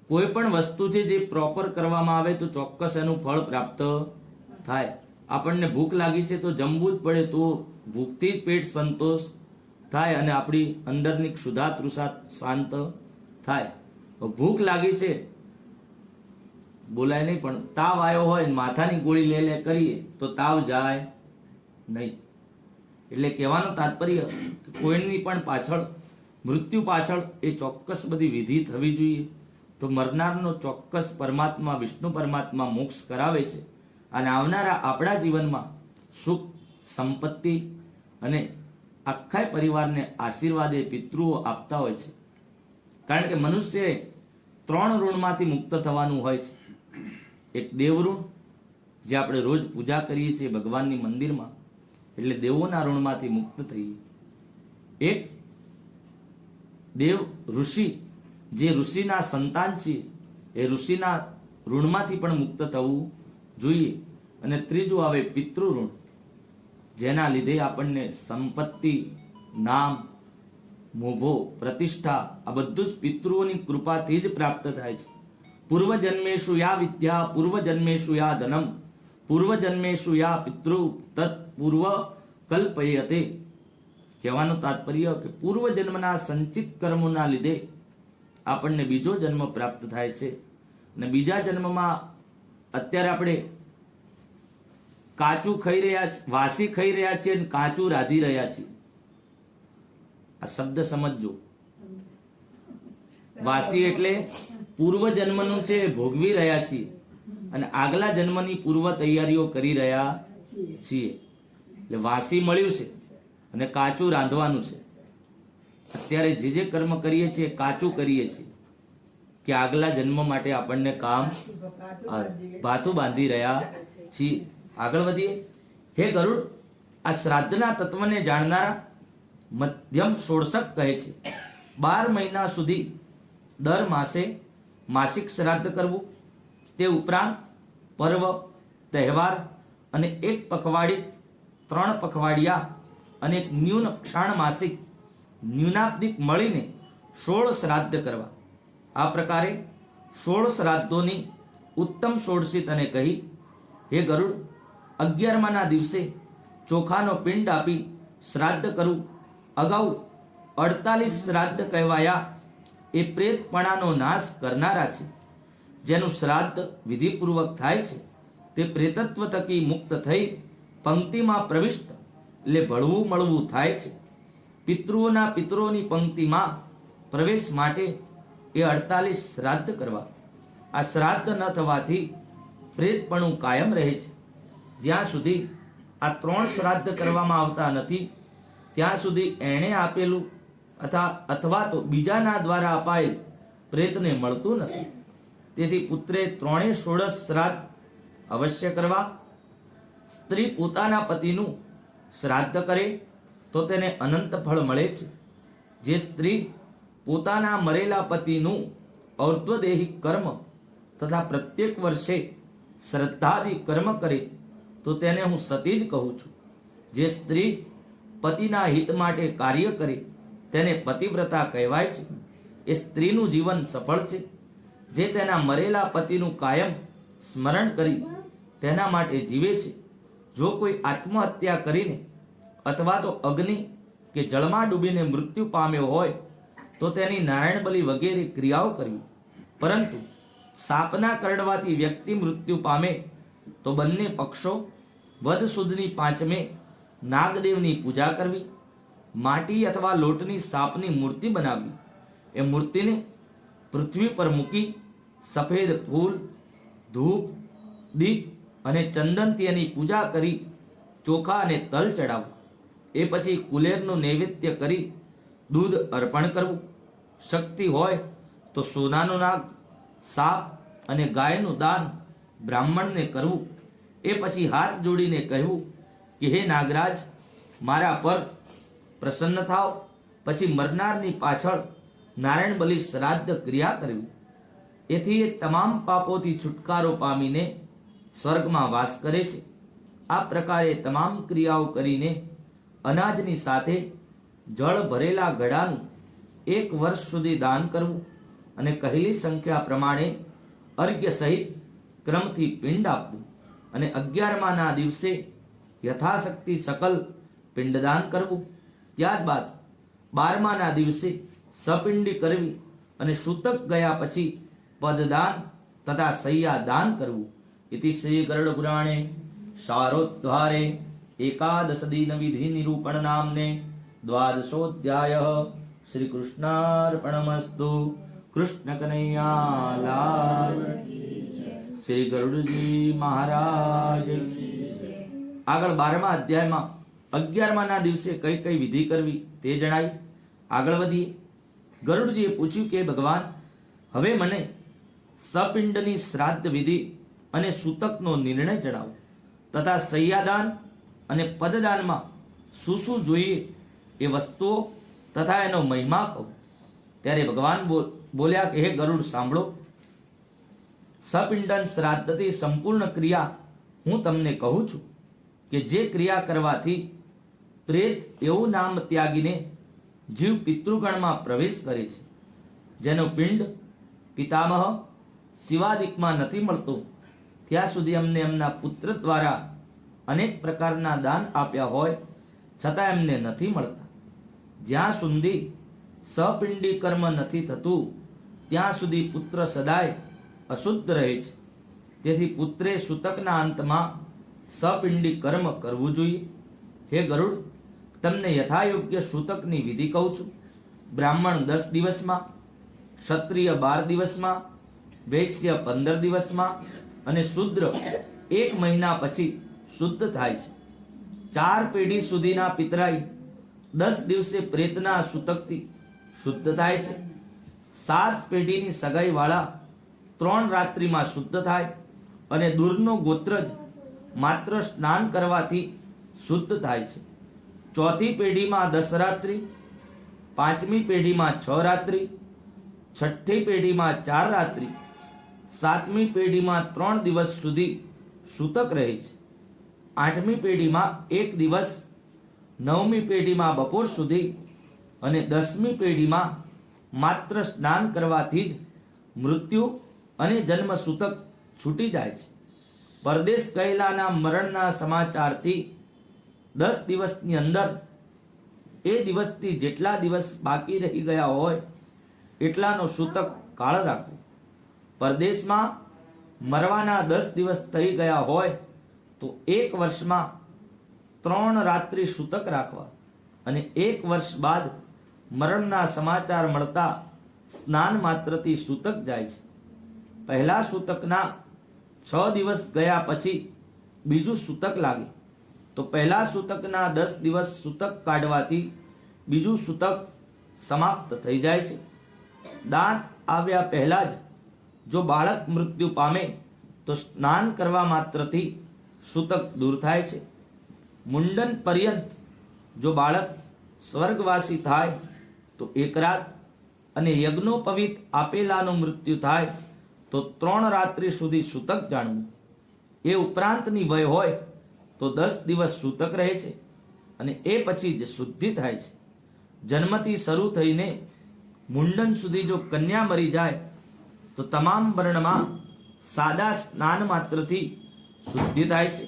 કોઈ પણ વસ્તુ છે જે પ્રોપર કરવામાં આવે તો ચોક્કસ એનું ફળ પ્રાપ્ત થાય. આપણને ભૂખ લાગી છે તો જમવું જ પડે, તો ભૂખથી જ પેટ સંતોષ થાય અને આપણી અંદરની ક્ષુધા તૃષા શાંત થાય. ભૂખ લાગી છે, બોલાય નહીં, પણ તાવ આવ્યો હોય માથાની ગોળી લે કરીએ તો તાવ જાય નહીં. એટલે કહેવાનું તાત્પર્ય કોઈની પણ પાછળ, મૃત્યુ પાછળ એ ચોક્કસ બધી વિધિ થવી જોઈએ. તો મરનારનો ચોક્કસ પરમાત્મા, વિષ્ણુ પરમાત્મા મોક્ષ કરાવે છે અને આવનારા આપણા જીવનમાં સુખ, સંપત્તિ અને આખા પરિવારને આશીર્વાદ એ પિતૃઓ આપતા હોય છે. કારણ કે મનુષ્યએ 3 ઋણમાંથી મુક્ત થવાનું હોય છે. એક દેવ ઋણ, જે આપણે રોજ પૂજા કરીએ છીએ ભગવાનની મંદિરમાં, એટલે દેવોના ઋણમાંથી મુક્ત થઈએ. એક દેવ ઋષિ, જે ઋષિના સંતાન છે, એ ઋષિના ઋણમાંથી પણ મુક્ત થવું જોઈએ. અને ત્રીજું આવે પિતૃ ઋણ, જેના લીધે આપણને સંપત્તિ, નામ, મોભો, પ્રતિષ્ઠા આ બધું જ પિતૃઓની કૃપાથી જ પ્રાપ્ત થાય છે. પૂર્વજન્મેષુ યા વિદ્યા, પૂર્વજન્મેષુ યા ધનમ, પૂર્વજન્મેષુ યા પિતૃ તત્ પૂર્વ કલ્પયતે. કહેવાનું તાત્પર્ય કે પૂર્વ જન્મના સંચિત કર્મોના લીધે આપણને બીજો જન્મ પ્રાપ્ત થાય છે. અને બીજા જન્મમાં અત્યારે આપણે કાચું ખાઈ રહ્યા, વાસી ખાઈ રહ્યા છીએ અને કાચું રાધી રહ્યા છીએ. આ શબ્દ સમજજો. વાસી એટલે પૂર્વ જન્મનું છે, ભોગવી રહ્યા છીએ અને આગલા જન્મની પૂર્વ તૈયારીઓ કરી રહ્યા છીએ. એટલે વાસી મળ્યું છે અને કાચું રાંધવાનું છે. અત્યારે જે જે કર્મ કરીએ છીએ કાચું કરીએ છીએ કે આગલા જન્મ માટે આપણને કામ ભાથું બાંધી રહ્યા છીએ. આગળ વધીએ. હે ગરુડ, આ શ્રાદ્ધના તત્વને જાણનારા મધ્યમ ષોડશક કહે છે. 12 મહિના સુધી દર માસે માસિક શ્રાદ્ધ કરવું, તે ઉપરાંત પર્વ, તહેવાર અને 1 પખવાડી, 3 પખવાડિયા અને 1 ન્યૂન ક્ષાણ માસિક ન્યૂનાબ્દિક મળીને 16 શ્રાદ્ધ કરવા. આ પ્રકારે 16 શ્રાદ્ધોની ઉત્તમ ષોડશી તને કહી. હે ગરુડ, 11માના દિવસે ચોખાનો પિંડ આપી શ્રાદ્ધ કરવું. અગાઉ 48 શ્રાદ્ધ કહેવાયા એ પ્રેતપણાનો નાશ કરનારા છે. જેનું શ્રાદ્ધ વિધિપૂર્વક થાય છે તે પ્રેતત્વ થકી મુક્ત થઈ પંક્તિમાં પ્રવિષ્ટ, એટલે ભળવું મળવું થાય છે. પિતૃઓની પંક્તિમાં પ્રવેશ માટે એ 48 શ્રાદ્ધ કરવા. આ શ્રાદ્ધ ન થવાથી પ્રેતપણું કાયમ રહે છે. જ્યાં સુધી આ 3 શ્રાદ્ધ કરવામાં આવતા નથી ત્યાં સુધી એણે આપેલું અથવા તો બીજાના દ્વારા અપાયેલ પ્રેતને મળતું નથી. તેથી પુત્રે 16 શ્રાદ્ધ અવશ્ય કરવા. સ્ત્રી પોતાના પતિનું શ્રાદ્ધ કરે તો તેને અનંત ફળ મળે છે. જે સ્ત્રી પોતાના મરેલા પતિનું ઔર્ધ્વદેહિક કર્મ તથા પ્રત્યેક વર્ષે શ્રદ્ધાદિ કર્મ કરે તો તેને હું સતી જ કહું છું. જે સ્ત્રી પતિના હિત માટે કાર્ય કરે તેને પતિવ્રતા કહેવાય છે. એ સ્ત્રીનું જીવન સફળ છે. જે તેના મરેલા પતિનું કાયમ સ્મરણ કરી તેના માટે જીવે છે. જો કોઈ આત્મહત્યા કરીને અથવા તો અગ્નિ કે જળમાં ડૂબીને મૃત્યુ પામ્યો હોય તો તેની નારાયણ બલિ વગેરે ક્રિયાઓ કરવી. પરંતુ સાપના કરડવાથી વ્યક્તિ મૃત્યુ પામે તો બંને પક્ષો વદ સુદની પાંચમે નાગદેવની પૂજા કરવી. માટી અથવા લોટની સાપની મૂર્તિ બનાવવી. એ મૂર્તિને પૃથ્વી પર મૂકી સફેદ ફૂલ, ધૂપ, દીપ અને ચંદનથી એની પૂજા કરી ચોખા અને તલ ચડાવવા. એ પછી કુલેરનું નૈવેદ્ય કરી દૂધ અર્પણ કરવું. શક્તિ હોય તો સોનાનો નાગ, સાપ અને ગાયનું દાન બ્રાહ્મણને કરવું. એ પછી હાથ જોડીને કહેવું કે હે નાગરાજ, મારા પર પ્રસન્ન થાવ. પછી મરનારની પાછળ નારાયણ બલિ શ્રાદ્ધ ક્રિયા કરવી. એથી એ તમામ પાપોથી છુટકારો પામીને સ્વર્ગમાં વાસ કરે છે. આ પ્રકારે તમામ ક્રિયાઓ કરીને અનાજની સાથે જળ ભરેલા ઘડાનું 1 વર્ષ સુધી દાન કરવું અને કહેલી સંખ્યા પ્રમાણે અર્ઘ્ય સહિત ક્રમથી પિંડ આપવું અને 11માના દિવસે યથાશક્તિ સકલ પિંડદાન કરવું. ત્યારબાદ 12માના દિવસે સપિંડી કરવી અને સૂતક ગયા પછી પદદાન તથા સૈયા દાન કરવું. इति श्री गरुड़ पुराणे शारोद्धारे एकादश दिन विधि निरूपण नामने द्वादशोऽध्यायः. श्री कृष्णार्पणमस्तु. कृष्ण कन्हैया लाल श्री गरुड़जी महाराज. આગળ 12મા અધ્યાયમાં 11માના દિવસે કઈ કઈ વિધિ કરવી તે જણાવી. આગળ વધીએ. ગરુડજીએ પૂછ્યું કે ભગવાન, હવે મને સપિંડની શ્રાદ્ધ વિધિ અને સૂતકનો નિર્ણય જણાવો તથા સૈયાદાન અને પદદાનમાં શું શું જોઈએ એ વસ્તુઓ તથા એનો મહિમા કહો. ત્યારે ભગવાન બોલ્યા કે હે ગરુડ, સાંભળો. સપિંડન શ્રાદ્ધથી સંપૂર્ણ ક્રિયા હું તમને કહું છું કે જે ક્રિયા કરવાથી પ્રેત એવું નામ ત્યાગીને જીવ પિતૃગણમાં પ્રવેશ કરે છે, જેનો પિંડ પિતામહ શિવાદિકમાં નથી મળતો ત્યાં સુધી અમને એમના પુત્ર દ્વારા અનેક પ્રકારના દાન આપ્યા હોય છતાં એમને નથી મળતા. જ્યાં સુધી સપિંડી કર્મ નથી થતું ત્યાં સુધી પુત્ર સદાય અશુદ્ધ રહે છે. તેથી પુત્રે સૂતકના અંતમાં સપિંડી કર્મ કરવું જોઈએ. હે ગરુડ, તમને યથાયોગ્ય સૂતકની વિધિ કહું છું. બ્રાહ્મણ 10 દિવસમાં, ક્ષત્રિય 12 દિવસમાં, વૈશ્ય 15 દિવસમાં અને શૂદ્ર 1 મહિના પછી શુદ્ધ થાય છે. 4 પેઢી સુધીના પિતરાઈ 10 દિવસે પ્રેતના સૂતકથી શુદ્ધ થાય છે. 7 પેઢીની સગાઈ વાળા 3 રાત્રિમાં શુદ્ધ થાય અને દૂરનો ગોત્રજ માત્ર સ્નાન કરવાથી શુદ્ધ થાય છે. 4થી પેઢીમાં 10 રાત્રિ, 5મી પેઢીમાં 6 રાત્રિ, 6ઠ્ઠી પેઢીમાં 4 રાત્રિ, 7મી પેઢીમાં 3 દિવસ સુધી સૂતક રહે છે. 8મી પેઢીમાં 1 દિવસ, 9મી પેઢીમાં બપોર સુધી અને 10મી પેઢીમાં માત્ર સ્નાન કરવાથી જ મૃત્યુ અને જન્મ સૂતક છૂટી જાય છે. પરદેશ ગયેલાના મરણના સમાચારથી 10 દિવસની અંદર એ દિવસથી જેટલા દિવસ બાકી રહી ગયા હોય એટલાનો સૂતક કાળ રાખવો. પરદેશમાં મરવાના 10 દિવસ થઈ ગયા હોય તો 1 વર્ષમાં 3 રાત્રિ સૂતક રાખવા અને 1 વર્ષ બાદ મરણના સમાચાર મળતા સ્નાન માત્રથી સૂતક જાય છે. પહેલા સૂતકના 6 દિવસ ગયા પછી બીજું સૂતક લાગે તો પહેલા સૂતકના 10 દિવસ સૂતક કાઢવાથી બીજું સૂતક સમાપ્ત થઈ જાય છે. દાંત આવ્યા પહેલા જ જો બાળક મૃત્યુ પામે તો સ્નાન કરવા માત્રથી સૂતક દૂર થાય છે. મુંડન પર્યંત જો બાળક સ્વર્ગવાસી થાય તો 1 રાત અને યજ્ઞોપવિત આપેલાનું મૃત્યુ થાય તો 3 રાત્રિ સુધી સૂતક જાણવું. એ ઉપરાંતની વય હોય તો 10 દિવસ સૂતક રહે છે અને એ પછી જ શુદ્ધિ થાય છે. જન્મથી શરૂ થઈને મુંડન સુધી જો કન્યા મરી જાય તો તો તમામ વર્ણમાં સાદા સ્નાન માત્રથી શુદ્ધિ થાય છે.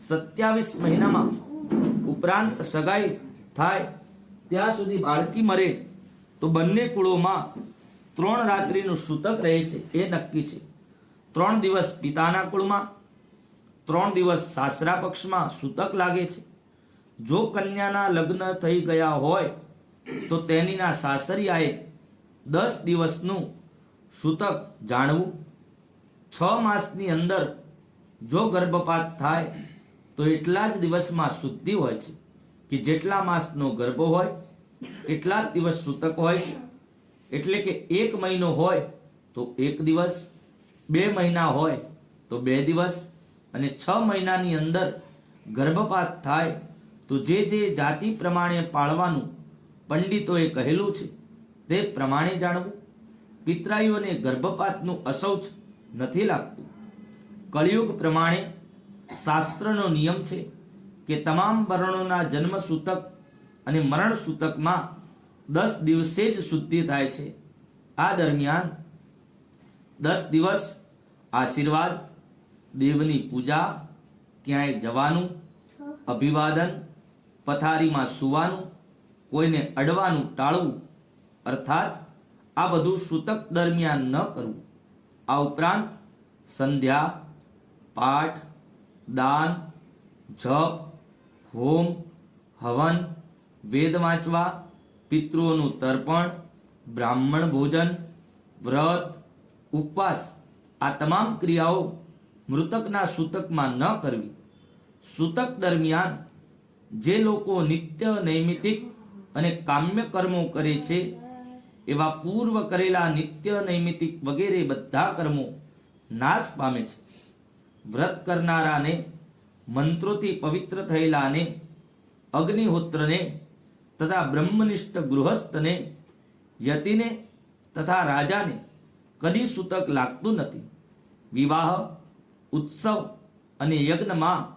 27 મહિનામાં ઉપરાંત સગાઈ થાય ત્યાં સુધી બાળકી મરે તો બંને કુળોમાં 3 રાત્રિનું સૂતક રહે છે એ નક્કી છે. 3 દિવસ પિતાના કુળમાં, 3 દિવસ સાસરા પક્ષમાં સૂતક લાગે છે. જો કન્યાના લગ્ન થઈ ગયા હોય તો તેનીના સાસરિયાએ 10 દિવસનું સૂતક જાણવું. 6 માસની અંદર જો ગર્ભપાત થાય તો એટલા જ દિવસમાં શુદ્ધિ હોય છે કે જેટલા માસનો ગર્ભ હોય એટલા જ દિવસ સૂતક હોય છે. એટલે કે 1 મહિનો હોય તો 1 દિવસ, 2 મહિના હોય તો 2 દિવસ, અને 6 મહિનાની અંદર ગર્ભપાત થાય તો જે જાતિ પ્રમાણે પાળવાનું પંડિતોએ કહેલું છે તે પ્રમાણે જાણવું. પિતરાઈઓને ગર્ભપાતનું અશૌચ નથી લાગતું. કળિયુગ પ્રમાણે શાસ્ત્રનો નિયમ છે કે તમામ વર્ણોના જન્મ સૂતક અને મરણ સૂતકમાં 10 દિવસે જ શુદ્ધિ થાય છે. આ દરમિયાન 10 દિવસ આશીર્વાદ, દેવની પૂજા, ક્યાંય જવાનું, અભિવાદન, પથારીમાં સૂવાનું, કોઈને અડવાનું ટાળવું, અર્થાત આ બધું સૂતક દરમિયાન ન કરવું. આ ઉપરાંત સંધ્યા, પાઠ, દાન, જપ, હોમ, હવન, વેદ વાંચવા, પિતૃઓનું તર્પણ, બ્રાહ્મણ ભોજન, વ્રત, ઉપવાસ આ તમામ ક્રિયાઓ મૃતકના સૂતકમાં ન કરવી. સૂતક દરમિયાન જે લોકો નિત્ય, નૈમિતિક અને કામ્ય કર્મો કરે છે એવા પૂર્વ કરેલા નિત્ય, નૈમિતિક વગેરે બધા કર્મો નાશ પામે છે. વ્રત કરનારાને, મંત્રોથી પવિત્ર થયેલાને, અગ્નિહોત્રને તથા બ્રહ્મનિષ્ઠ ગૃહસ્થને, યતિને તથા રાજાને કદી સૂતક લાગતું નથી. વિવાહ, ઉત્સવ અને યજ્ઞમાં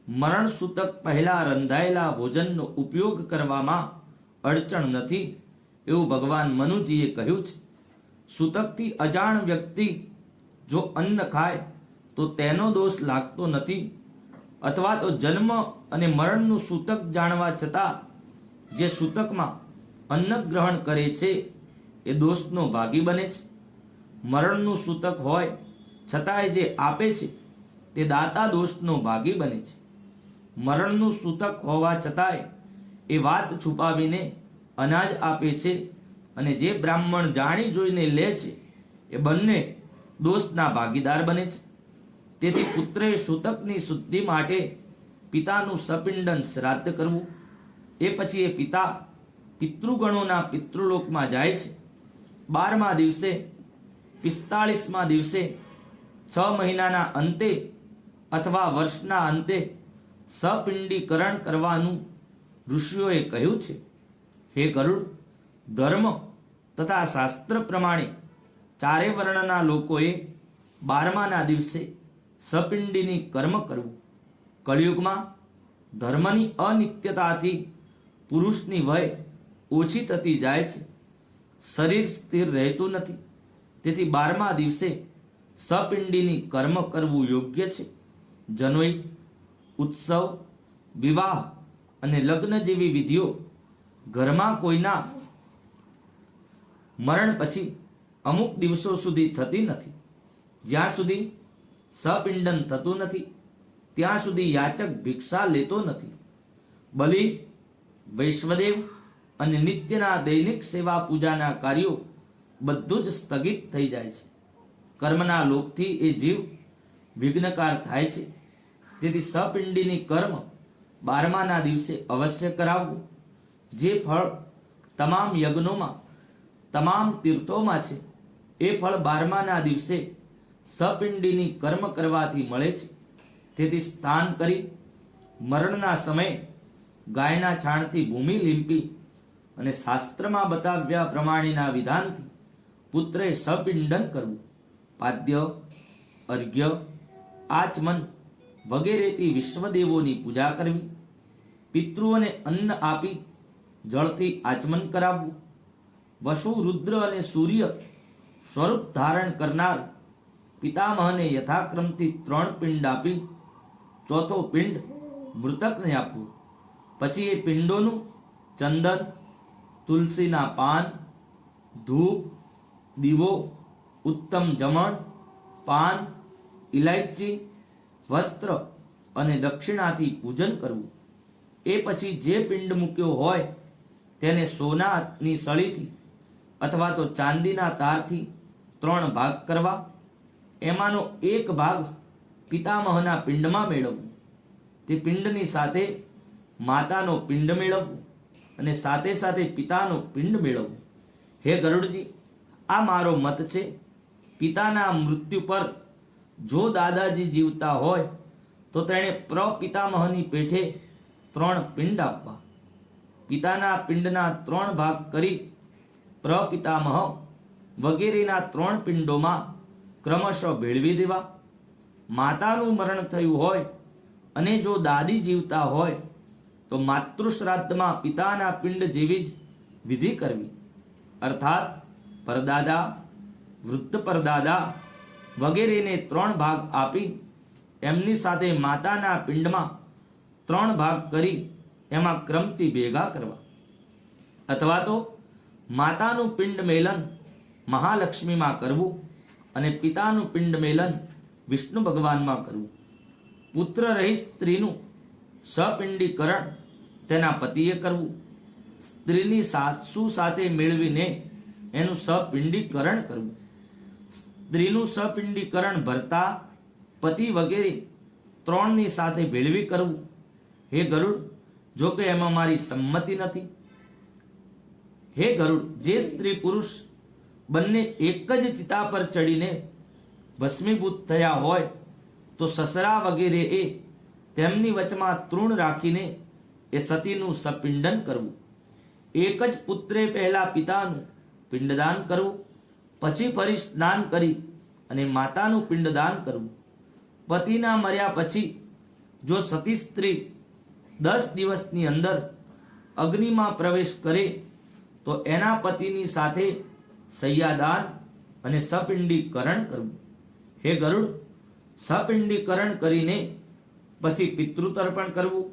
મરણ સૂતક પહેલા રંધાયેલા ભોજનનો ઉપયોગ કરવામાં અડચણ નથી એવું ભગવાન મનુજીએ કહ્યું છે. સૂતકથી અજાણ વ્યક્તિ જો અન્ન ખાય તો તેનો દોષ લાગતો નથી, અથવા તો જન્મ અને મરણનું સૂતક જાણવા છતાં જે સૂતકમાં અન્ન ગ્રહણ કરે છે એ દોષનો ભાગી બને છે. મરણનું સૂતક હોય છતાંય જે આપે છે તે દાતા દોષનો ભાગી બને છે. મરણનું સૂતક હોવા છતાંય એ વાત છુપાવીને અનાજ આપે છે, અને જે બ્રાહ્મણ જાણી જોઈને લે છે એ બંને દોષના ભાગીદાર બને છે. તેથી પુત્રે સૂતકની શુદ્ધિ માટે પિતાનું સપિંડન શ્રાદ્ધ કરવું. એ પછી એ પિતા પિતૃગણોના પિતૃલોકમાં જાય છે. 12મા દિવસે, 45મા દિવસે, 6 મહિનાના અંતે અથવા વર્ષના અંતે સપિંડીકરણ કરવાનું ઋષિઓએ કહ્યું છે. હે ગરુડ, ધર્મ તથા શાસ્ત્ર પ્રમાણે 4 વર્ણના લોકોએ 12માના દિવસે સપિંડીની કર્મ કરવું. કળિયુગમાં ધર્મની અનિત્યતાથી પુરુષની વય ઓછી થતી જાય છે. શરીર સ્થિર રહેતું નથી. તેથી 12મા દિવસે સપિંડીની કર્મ કરવું યોગ્ય છે. જનોઈ, ઉત્સવ, વિવાહ અને લગ્ન જેવી વિધિઓ ઘરમાં કોઈના મરણ પછી અમુક દિવસો સુધી થતી નથી. જ્યાં સુધી સપિંડન થતું નથી ત્યાં સુધી યાચક ભિક્ષા લેતો નથી. બલિ, વૈશ્વદેવ અને નિત્યના દૈનિક સેવા પૂજાના કાર્યો બધું જ સ્થગિત થઈ જાય છે. કર્મના લોભથી એ જીવ વિઘ્નકાર થાય છે. તેથી સપિંડીની કર્મ 12માના દિવસે અવશ્ય કરાવવું. જે ફળ તમામ યજ્ઞોમાં, તમામ તીર્થોમાં છે એ ફળ 12માના દિવસે સપિંડીની કર્મ કરવાથી મળે છે. તેથી સ્નાન કરી મરણના સમયે ગાયના છાણથી ભૂમિ લીંપી અને શાસ્ત્રમાં બતાવ્યા પ્રમાણેના વિધાનથી પુત્રે સપિંડન કરવું. પાદ્ય, અર્ઘ્ય, આચમન વગેરેથી વિશ્વદેવોની પૂજા કરવી. પિતૃઓને અન્ન આપી જળથી આચમન કરાવવું. વસુ, રુદ્ર અને સૂર્ય સ્વરૂપ ધારણ કરનાર પિતામહને યથાક્રમથી 3 પિંડ આપી ચોથો પિંડ મૃતકને આપવું. પછી એ પિંડોનું ચંદન, તુલસીના પાન, ધૂપ, દીવો, ઉત્તમ જમણ, પાન, ઇલાયચી, વસ્ત્ર અને દક્ષિણાથી પૂજન કરવું. એ પછી જે પિંડ મૂક્યો હોય તેને સોનાની સળીથી અથવા તો ચાંદીના તારથી 3 ભાગ કરવા. એમાંનો એક ભાગ પિતામહના પિંડમાં મેળવવું. તે પિંડની સાથે માતાનો પિંડ મેળવવું અને સાથે સાથે પિતાનો પિંડ મેળવવું. હે ગરુડજી, આ મારો મત છે. પિતાના મૃત્યુ પર જો દાદાજી જીવતા હોય તો તેણે પ્રપિતામહની પેઠે 3 પિંડ આપવા. પિતાના પિંડના 3 ભાગ કરી પ્રપિતામહ વગેરેના 3 પિંડોમાં ક્રમશઃ ભેળવી દેવા. માતાનું મરણ થયું હોય અને જો દાદી જીવતા હોય તો માતૃશ્રાદ્ધમાં પિતાના પિંડ જેવી જ વિધિ કરવી. અર્થાત પરદાદા, વૃદ્ધ પરદાદા વગેરેને 3 ભાગ આપી એમની સાથે માતાના પિંડમાં 3 ભાગ કરી એમાં ક્રમથી ભેગા કરવા. અથવા તો માતાનું પિંડ મેલન મહાલક્ષ્મીમાં કરવું અને પિતાનું પિંડ મેલન વિષ્ણુ ભગવાનમાં કરવું. પુત્ર રહિત સ્ત્રીનું સપિંડીકરણ તેના પતિએ કરવું. સ્ત્રીની સાસુ સાથે મેળવીને એનું સપિંડીકરણ કરવું. સ્ત્રીનું સપિંડીકરણ ભરતા, પતિ વગેરે 3ની સાથે ભેળવી કરવું. હે ગરુડ, જો કે એમાં મારી સંમતિ નથી. હે ગરુડ, જે સ્ત્રી પુરુષ બંને એક જ ચિતા પર ચડીને ભસ્મીભૂત થયા હોય તો સસરા વગેરે એ તેમની વચમાં તૃણ રાખીને એ સતીનું સપિંડન કરવું. એક જ પુત્રે પહેલા પિતાનું પિંડદાન કરવું, પછી ફરી સ્નાન કરી અને માતાનું પિંડદાન કરવું. પતિના મર્યા પછી જો સતી સ્ત્રી 10 દિવસની અંદર અગ્નિમાં પ્રવેશ કરે તો એના પતિની સાથે સૈયાદાન અને સપિંડીકરણ કરવું. હે ગરુડ, સપિંડીકરણ કરીને પછી પિતૃતર્પણ કરવું.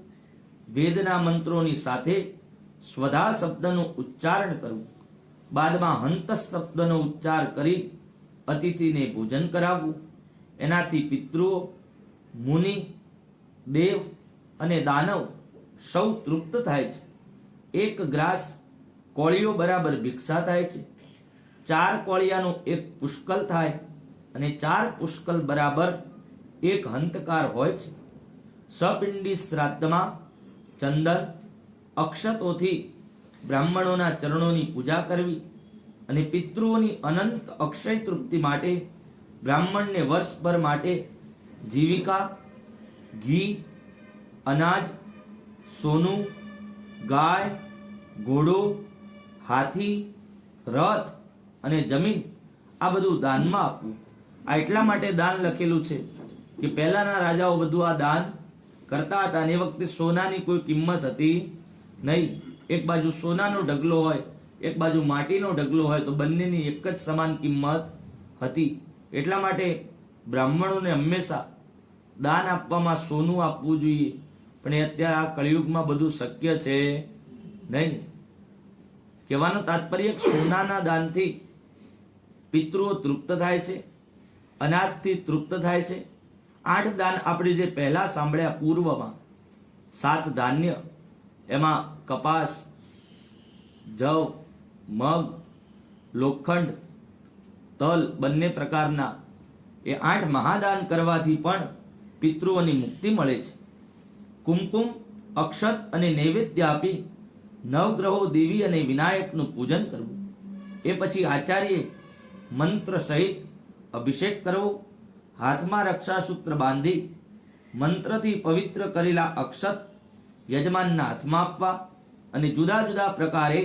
વેદના મંત્રોની સાથે સ્વધા શબ્દનું ઉચ્ચારણ કરવું. બાદમાં હંત શબ્દનો ઉચ્ચાર કરી અતિથિને ભોજન કરાવવું. એનાથી પિતૃઓ, મુનિ, દેવ અને દાનવ સૌ તૃપ્ત થાય છે. 1 ગ્રાસ કોળીઓ બરાબર ભિક્ષા થાય છે. 4 કોળિયાનો 1 પુષ્કલ થાય અને 4 પુષ્કલ બરાબર 1 હંતકાર હોય છે. સપિંડી શ્રાદ્ધમાં ચંદન, અક્ષતોથી બ્રાહ્મણોના ચરણોની પૂજા કરવી અને પિતૃઓની અનંત અક્ષય તૃપ્તિ માટે બ્રાહ્મણને વર્ષભર માટે જીવિકા, ઘી, અનાજ, સોનું, ગાય, ઘોડો, હાથી, રથ અને જમીન આ બધું દાનમાં આપવું. આ એટલા માટે દાન લખેલું છે કે પહેલાના રાજાઓ બધું આ દાન કરતા હતા અને એ વખતે સોનાની કોઈ કિંમત હતી નહીં. એક બાજુ સોનાનો ઢગલો હોય, એક બાજુ માટીનો ઢગલો હોય તો બંનેની એક જ સમાન કિંમત હતી. એટલા માટે બ્રાહ્મણોને હંમેશા દાન આપવામાં સોનું આપવું જોઈએ. પણ એ અત્યારે આ કળિયુગમાં બધું શક્ય છે નહીં. કહેવાનો તાત્પર્ય સોનાના દાનથી પિતૃઓ તૃપ્ત થાય છે, અનાજથી તૃપ્ત થાય છે. 8 દાન આપણે જે પહેલા સાંભળ્યા પૂર્વમાં, 7 ધાન્ય, એમાં કપાસ, જવ, મગ, લોખંડ, તલ બંને પ્રકારના એ 8 મહાદાન કરવાથી પણ પિતૃઓની મુક્તિ મળે છે. કુમકુમ, અક્ષત અને નૈવેદ્ય આપી નવગ્રહો, દેવી અને વિનાયકનું પૂજન કરવું. એ પછી આચાર્ય મંત્ર સહિત અભિષેક કરવો. હાથમાં રક્ષાસૂત્ર બાંધી મંત્રથી પવિત્ર કરેલા અક્ષત યજમાનના હાથમાં આપવા અને જુદા જુદા પ્રકારે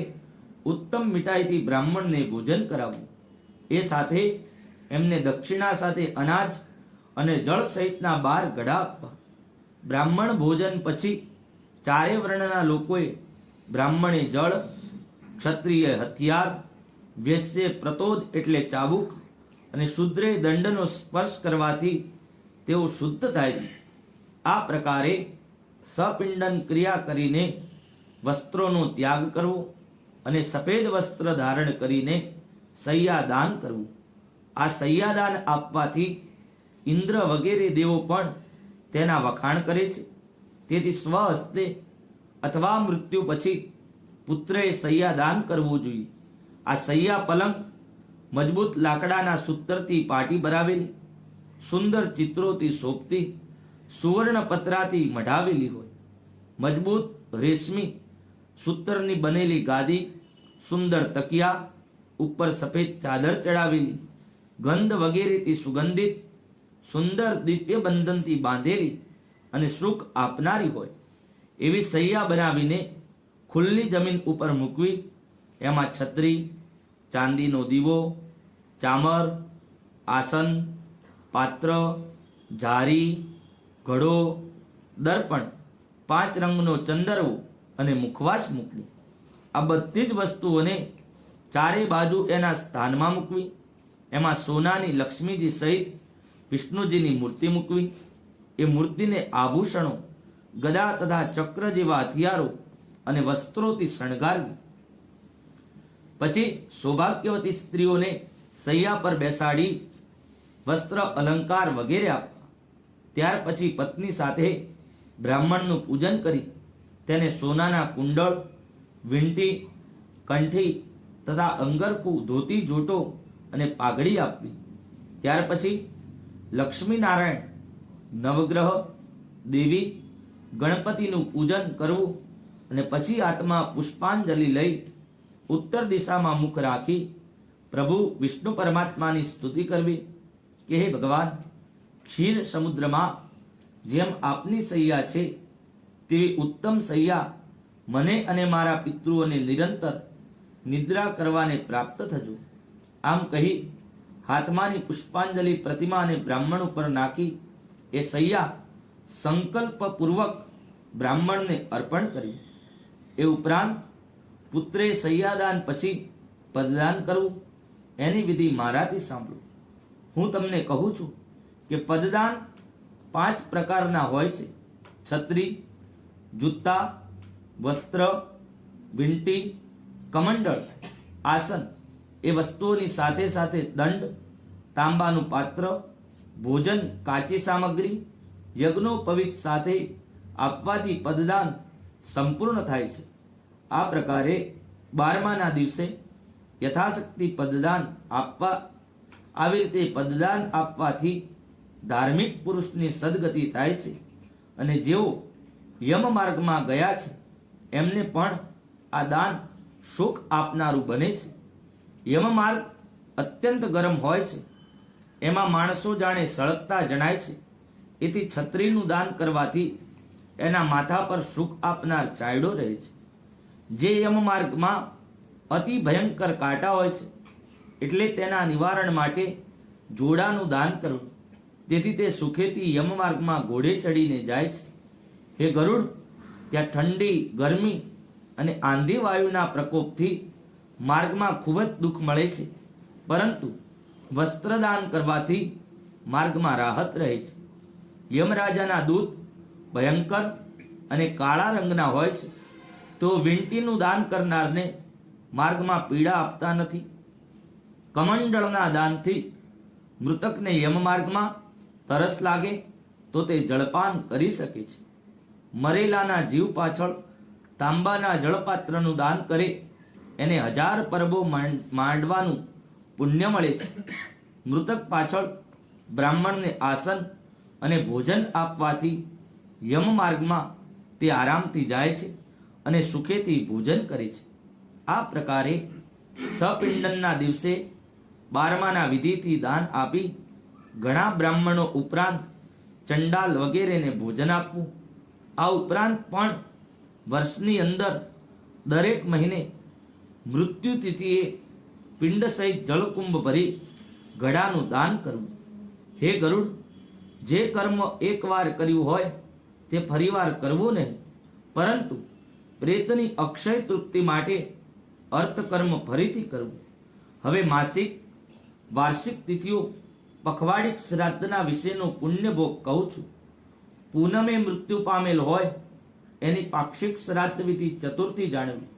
ઉત્તમ મીઠાઈથી બ્રાહ્મણને ભોજન કરાવવું. એ સાથે એમને દક્ષિણા સાથે અનાજ અને જળ સહિતના 12 ગડા આપવા. બ્રાહ્મણ ભોજન પછી 4 વર્ણના લોકોએ બ્રાહ્મણે જળ, ક્ષત્રિય હથિયાર, વેશ્યે પ્રતોદ એટલે ચાબુક અને શૂદ્રે દંડનો સ્પર્શ કરવાથી તેઓ શુદ્ધ થાય છે. આ પ્રકારે સપિંડન ક્રિયા કરીને વસ્ત્રોનો ત્યાગ કરવો અને સફેદ વસ્ત્ર ધારણ કરીને સૈયાદાન કરવું. આ સૈયાદાન આપવાથી ઇન્દ્ર વગેરે દેવો પણ તેના વખાણ કરે છે. તેથી સ્વહસ્તે અથવા મૃત્યુ પછી પુત્રએ સૈયાદાન કરવું જોઈએ. આ સૈયા પલંગ મજબૂત લાકડાના સૂતરથી પાટી ભરાવેલી, સુંદર ચિત્રોથી શોભતી, સુવર્ણ પતરાથી મઢાવેલી હોય. મજબૂત રેશમી સૂતરની બનેલી ગાદી, સુંદર તકિયા, ઉપર સફેદ ચાદર ચડાવેલી, ગંધ વગેરેથી સુગંધિત, સુંદર દિવ્ય બંધનથી બાંધેલી અને સુખ આપનારી હોય એવી સૈયા બનાવીને ખુલ્લી જમીન ઉપર મૂકવી. એમાં છત્રી, ચાંદીનો દીવો, ચામર, આસન, પાત્ર, જારી, ઘડો, દર્પણ, 5 રંગનો ચંદરવો અને મુખવાસ મૂકવું. આ બધી જ વસ્તુઓને ચારે બાજુ એના સ્થાનમાં મૂકવી. એમાં સોનાની લક્ષ્મીજી સહિત વિષ્ણુજીની મૂર્તિ મૂકવી. એ મૂર્તિને આભૂષણો, ગદા તથા ચક્ર જેવા હથિયારો અને વસ્ત્રોથી શણગારવી. પછી સૌભાગ્યવતી સ્ત્રીઓને સૈયા પર બેસાડી વસ્ત્ર અલંકાર વગેરે આપવા. ત્યાર પછી પત્ની સાથે બ્રાહ્મણનું પૂજન કરી તેને સોનાના કુંડળ, વીંટી, કંઠી તથા અંગરખું, ધોતી, જોટો અને પાઘડી આપવી. ત્યાર પછી લક્ષ્મી નારાયણ, નવગ્રહ, દેવી, ગણપતિનું પૂજન કરવું અને પછી આત્મા પુષ્પાંજલિ લઈ ઉત્તર દિશામાં મુખ રાખી પ્રભુ વિષ્ણુ પરમાત્માની સ્તુતિ કરવી કે હે ભગવાન, ક્ષીર સમુદ્રમાં જેમ આપની સૈયા છે તેવી ઉત્તમ સૈયા મને અને મારા પિતૃઓને નિરંતર નિદ્રા કરવાને પ્રાપ્ત થજો. આમ કહી હાથમાંની પુષ્પાંજલિ પ્રતિમા અને બ્રાહ્મણ ઉપર નાખી એ સૈયા સંકલ્પપૂર્વક બ્રાહ્મણને અર્પણ કર્યું. એ ઉપરાંત પુત્રે સૈયાદાન પછી પદદાન કરવું. એની વિધિ મારાથી સાંભળો. હું તમને કહું છું કે પદદાન 5 પ્રકારના હોય છે: છત્રી, જૂતા, વસ્ત્ર, વીંટી, કમંડળ, આસન. એ વસ્તુઓની સાથે સાથે દંડ, તાંબાનું પાત્ર, ભોજન, કાચી સામગ્રી, યજ્ઞોપવિત સાથે આપવાથી પદદાન સંપૂર્ણ થાય છે. આ પ્રકારે 12માના દિવસે યથાશક્તિ પદદાન આપવા. આવી રીતે પદદાન આપવાથી ધાર્મિક પુરુષની સદગતિ થાય છે અને જેઓ યમ માર્ગમાં ગયા છે એમને પણ આ દાન સુખ આપનારું બને છે. યમ માર્ગ અત્યંત ગરમ હોય છે. એમાં માણસો જાણે સળગતા જણાય છે. એથી છત્રીનું દાન કરવાથી એના માથા પર સુખ આપનાર છાંયડો રહે છે. જે યમ માર્ગમાં અતિ ભયંકર કાંટા હોય છે એટલે તેના નિવારણ માટે જોડાનું દાન કરવું. તેથી તે સુખેથી યમ માર્ગમાં ઘોડે ચડીને જાય છે. હે ગરુડ, ત્યાં ઠંડી, ગરમી અને આંધી વાયુના પ્રકોપથી માર્ગમાં ખૂબ જ દુઃખ મળે છે, પરંતુ વસ્ત્રદાન કરવાથી માર્ગમાં રાહત રહે છે. યમરાજાના દૂત ભયંકર અને કાળા રંગના હોય છે, તો વીંટીનું દાન કરનારને માર્ગમાં પીડા આપતા નથી. કમંડળના દાનથી મૃતકને યમ માર્ગમાં તરસ લાગે તો તે જળપાન કરી શકે છે. મરેલાના જીવ પાછળ તાંબાના જળપાત્રનું દાન કરે એને 1000 પરબો માંડવાનું પુણ્ય મળે છે. મૃતક પાછળ બ્રાહ્મણને આસન અને ભોજન આપવાથી યમ માર્ગમાં તે આરામથી જાય છે અને સુખેથી ભોજન કરે છે. આ પ્રકારે સપિંડનના દિવસે 12માના વિધિથી દાન આપી ઘણા બ્રાહ્મણો ઉપરાંત ચંડાલ વગેરેને ભોજન આપવું. આ ઉપરાંત પણ વર્ષની અંદર દરેક મહિને મૃત્યુ તિથિએ પિંડ સહિત જળકુંભ ભરી ઘડાનું દાન કરવું. હે ગરુડ, જે કર્મ એકવાર કર્યું હોય તે ફરીવાર કરવું નહીં, પરંતુ પ્રેતની અક્ષય તૃપ્તિ માટે અર્થ કર્મ ફરીથી કરવું. હવે માસિક વાર્ષિક તિથિઓ પખવાડિક શ્રાદ્ધના વિશેનો પુણ્યભોગ કહું છું. પૂનમે મૃત્યુ પામેલ હોય એની પાક્ષિક શ્રાદ્ધ વિધિ ચતુર્થી જાણવી.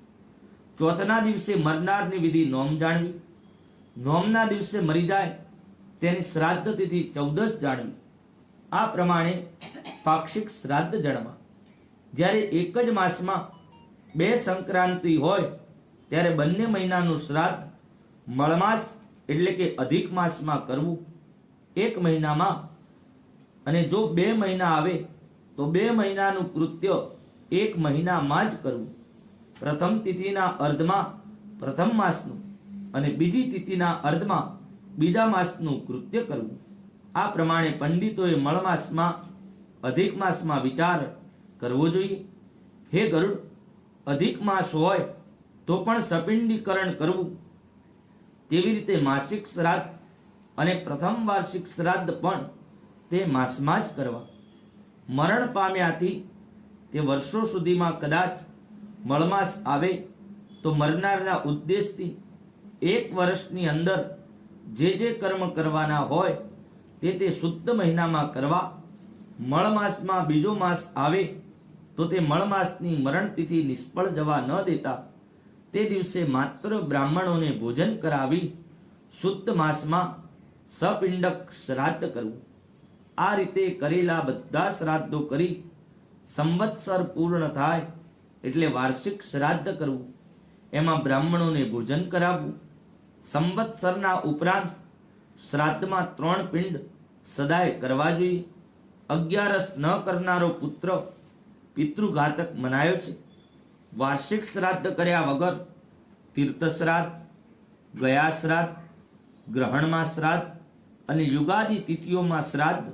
ચોથના દિવસે મરનારની વિધિ નોમ જાણવી. નોમના દિવસે મરી જાય તેની શ્રાદ્ધ તિથિ 14 જાણવી. આ પ્રમાણે પાક્ષિક શ્રાદ્ધ જણવા. જ્યારે એક જ માસમાં 2 સંક્રાંતિ હોય ત્યારે બંને મહિનાનું શ્રાદ્ધ મળમાસ એટલે કે અધિક માસમાં કરવું 1 મહિનામાં, અને જો 2 મહિના આવે તો 2 મહિનાનું કૃત્ય 1 મહિનામાં જ કરવું. પ્રથમ તિથિના અર્ધમાં પ્રથમ માસનું અને બીજી તિથિના અર્ધમાં બીજા માસનું કૃત્ય કરવું. આ પ્રમાણે પંડિતોએ મળમાસમાં અધિક માસમાં વિચાર કરવો જોઈએ. હે ગરુડ, અધિક માસ હોય તો પણ સપિંડીકરણ કરવું. તેવી રીતે માસિક શ્રાદ્ધ અને પ્રથમ વાર્ષિક શ્રાદ્ધ પણ તે માસમાં જ કરવા. મરણ પામ્યાથી તે વર્ષો સુધીમાં કદાચ મળમાસ આવે તો મરનારના ઉદ્દેશથી 1 વર્ષની અંદર જે કર્મ કરવાના હોય તે શુદ્ધ મહિનામાં કરવા. મળમાસમાં બીજો માસ આવે તો તે મળમાસની મરણ તિથિ નિષ્ફળ જવા ન દેતા તે દિવસે માત્ર બ્રાહ્મણોને ભોજન કરાવી શુદ્ધ માસમાં સપિંડક શ્રાદ્ધ કરવું. આ રીતે કરેલા બધા શ્રાદ્ધો કરી સંવત્સર પૂર્ણ થાય એટલે વાર્ષિક શ્રાદ્ધ કરવું. એમાં બ્રાહ્મણોને ભોજન કરાવવું. સંવત્સરના ઉપરાંત શ્રાદ્ધમાં 3 પિંડ સદાય કરવા જોઈએ. 11 ન કરનારો પુત્ર પિતૃઘાતક મનાયો છે. વાર્ષિક શ્રાદ્ધ કર્યા વગર તીર્થ શ્રાદ્ધ, ગયા શ્રાદ્ધ, ગ્રહણમાં શ્રાદ્ધ અને યુગાદિ તિથિઓમાં શ્રાદ્ધ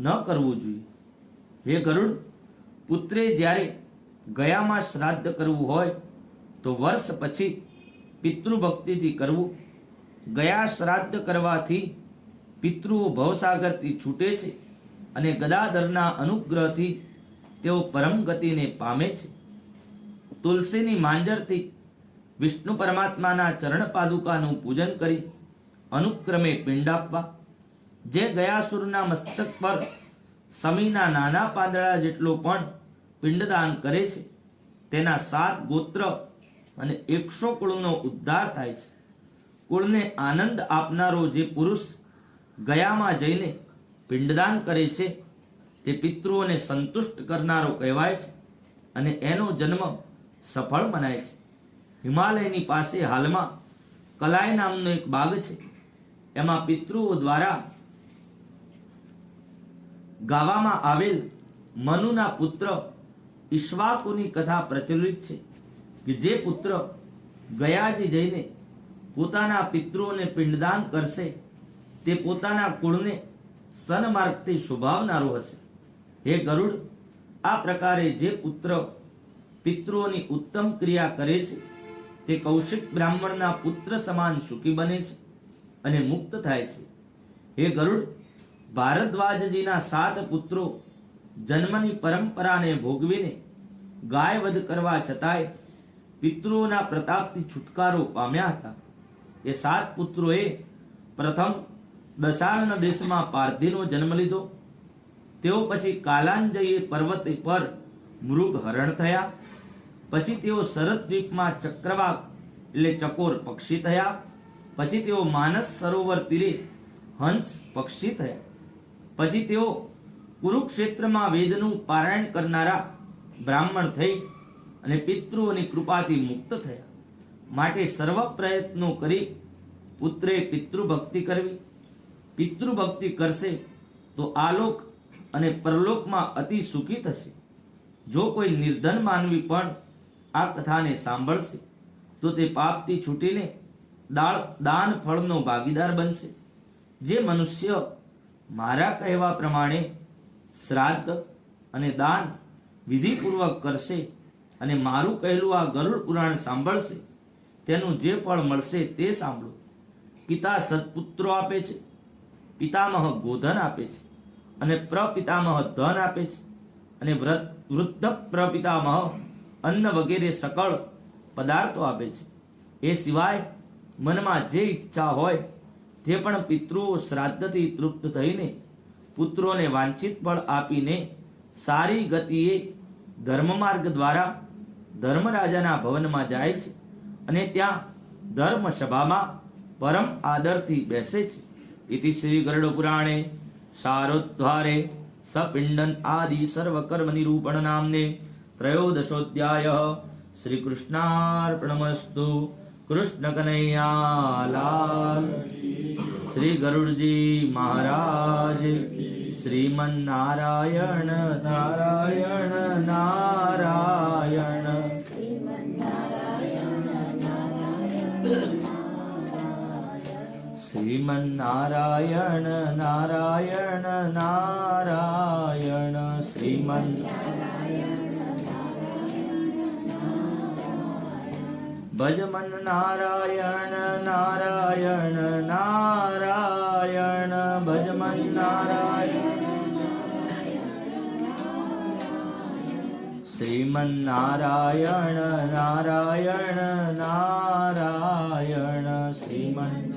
ન કરવું જોઈએ. હે ગરુડ, પુત્રે જ્યારે ગયામાં શ્રાદ્ધ કરવું હોય તો વર્ષ પછી પિતૃભક્તિથી કરવું. ગયા શ્રાદ્ધ કરવાથી પિતૃઓ ભવસાગરથી છૂટે છે અને ગદાધરના અનુગ્રહથી તેઓ પરમ ગતિને પામે છે. તુલસીની માંજરથી વિષ્ણુ પરમાત્માના ચરણ પાદુકાનું પૂજન કરી અનુક્રમે પિંડ આપવા. જે ગયાસુરના મસ્તક પર સમીના નાના પાંદડા જેટલો પણ પિંડદાન કરે છે તેના 7 ગોત્ર અને 100 કુળનો ઉદ્ધાર થાય છે. કુળને આનંદ આપનારો જે પુરુષ ગયામાં જઈને પિંડદાન કરે છે તે પિતૃઓને સંતુષ્ટ કરનારો કહેવાય છે અને એનો જન્મ સફળ મનાય છે. હિમાલયની પાસે હાલમાં કલાય નામનો એક બાગ છે. એમાં પિતૃઓ દ્વારા ગાવામાં આવેલ મનુના પુત્ર ઈક્ષ્વાકુની કથા પ્રચલિત છે કે જે પુત્ર ગયાજી જઈને પોતાના પિતૃઓને પિંડદાન કરશે તે પોતાના કુળને સન્માર્ગથી શુભાવનારો હશે. હે ગરુડ, આ પ્રકારે જે પુત્ર પિતૃઓની ઉત્તમ ક્રિયા કરે છે તે કૌશિક બ્રાહ્મણના પુત્ર સમાન સુખી બને છે અને મુક્ત થાય છે. હે ગરુડ, ભારદ્વાજજીના 7 પુત્રો જન્મની પરંપરાને ભોગવીને ગાય વધ કરવા છતાંય પિતૃઓના પ્રતાપથી છુટકારો પામ્યા હતા. એ 7 પુત્રોએ પ્રથમ દશાર્ણ દેશમાં પારધીનો જન્મ લીધો. તેઓ પછી કાલાંજયે પર્વત પર મૃગ હરણ થયા. પછી તેઓ શરદદ્વીપમાં ચક્રવાક એટલે ચકોર પક્ષી થયા. પછી તેઓ માનસ સરોવર તીરે હંસ પક્ષી થયા. પછી તેઓ કુરુક્ષેત્રમાં વેદનું પારાયણ કરનારા બ્રાહ્મણ થઈ અને પિતૃઓની કૃપાથી મુક્ત થયા. માટે સર્વ પ્રયત્નો કરી પુત્રે પિતૃભક્તિ કરવી. પિતૃભક્તિ કરશે તો આલોક અને પરલોકમાં અતિ સુખી થશે. જો કોઈ નિર્ધન માનવી પણ આ કથાને સાંભળશે તો તે પાપથી છૂટીને દાન ફળનો ભાગીદાર બનશે. જે મનુષ્ય મારા કહેવા પ્રમાણે શ્રાદ્ધ અને દાન વિધિપૂર્વક કરશે અને મારું કહેલું આ ગરુડ પુરાણ સાંભળશે તેનું જે ફળ મળશે તે સાંભળો. પિતા સત્પુત્રો આપે છે, પિતામહ ગોધન આપે છે અને પ્રપિતામહ ધન આપે છે અને વૃદ્ધ પ્રપિતામહ અન્ન વગેરે સકળ પદાર્થો આપે છે. એ સિવાય મનમાં જે ઈચ્છા હોય તે પણ પિતૃઓ શ્રાદ્ધથી તૃપ્ત થઈને પુત્રોને વાંછિત ફળ આપીને સારી ગતિએ ધર્મ માર્ગ દ્વારા ધર્મરાજાના ભવનમાં જાય છે અને ત્યાં ધર્મ સભામાં પરમ આદરથી બેસે છે. ઇતિ શ્રી ગરુડ પુરાણે શારોદ્ધારે સપિંડન આદિ સર્વ કર્મ નિરૂપણ નામને ત્રયોદશોધ્યાય. શ્રી કૃષ્ણાર્પણમસ્તુ. કૃષ્ણ કનૈયા લાલ. શ્રી ગરુડજી મહારાજ. શ્રીમન નારાયણ નારાયણ નારાયણ. શ્રીમન નારાયણ નારાયણ નારાયણ. શ્રીમન ભજમન નારાયણ નારાયણ નારાયણ. ભજમન નારાયણ. શ્રીમન નારાયણ નારાયણ નારાયણ. શ્રીમન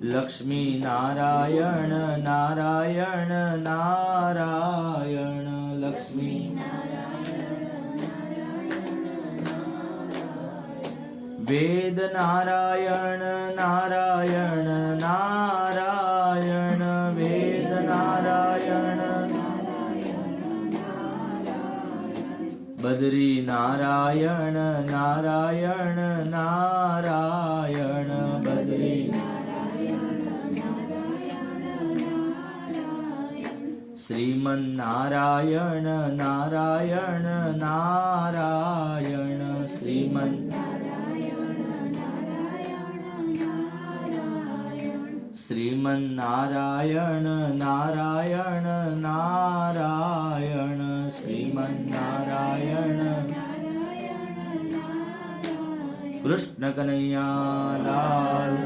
લક્ષ્મી નારાયણ નારાયણ નારાયણ. લક્ષ્મી વેદ નારાયણ નારાયણ નારાયણ. વેદ નારાયણ. બદ્રી નારાયણ નારાયણ નારાયણ. બદ્રી શ્રીમન નારાયણ નારાયણ નારાયણ. શ્રીમન શ્રીમન નારાયણ નારાયણ નારાયણ. શ્રીમન નારાયણ. કૃષ્ણ કનૈયા લાલ.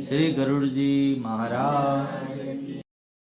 શ્રી ગરુડજી મહારાજ.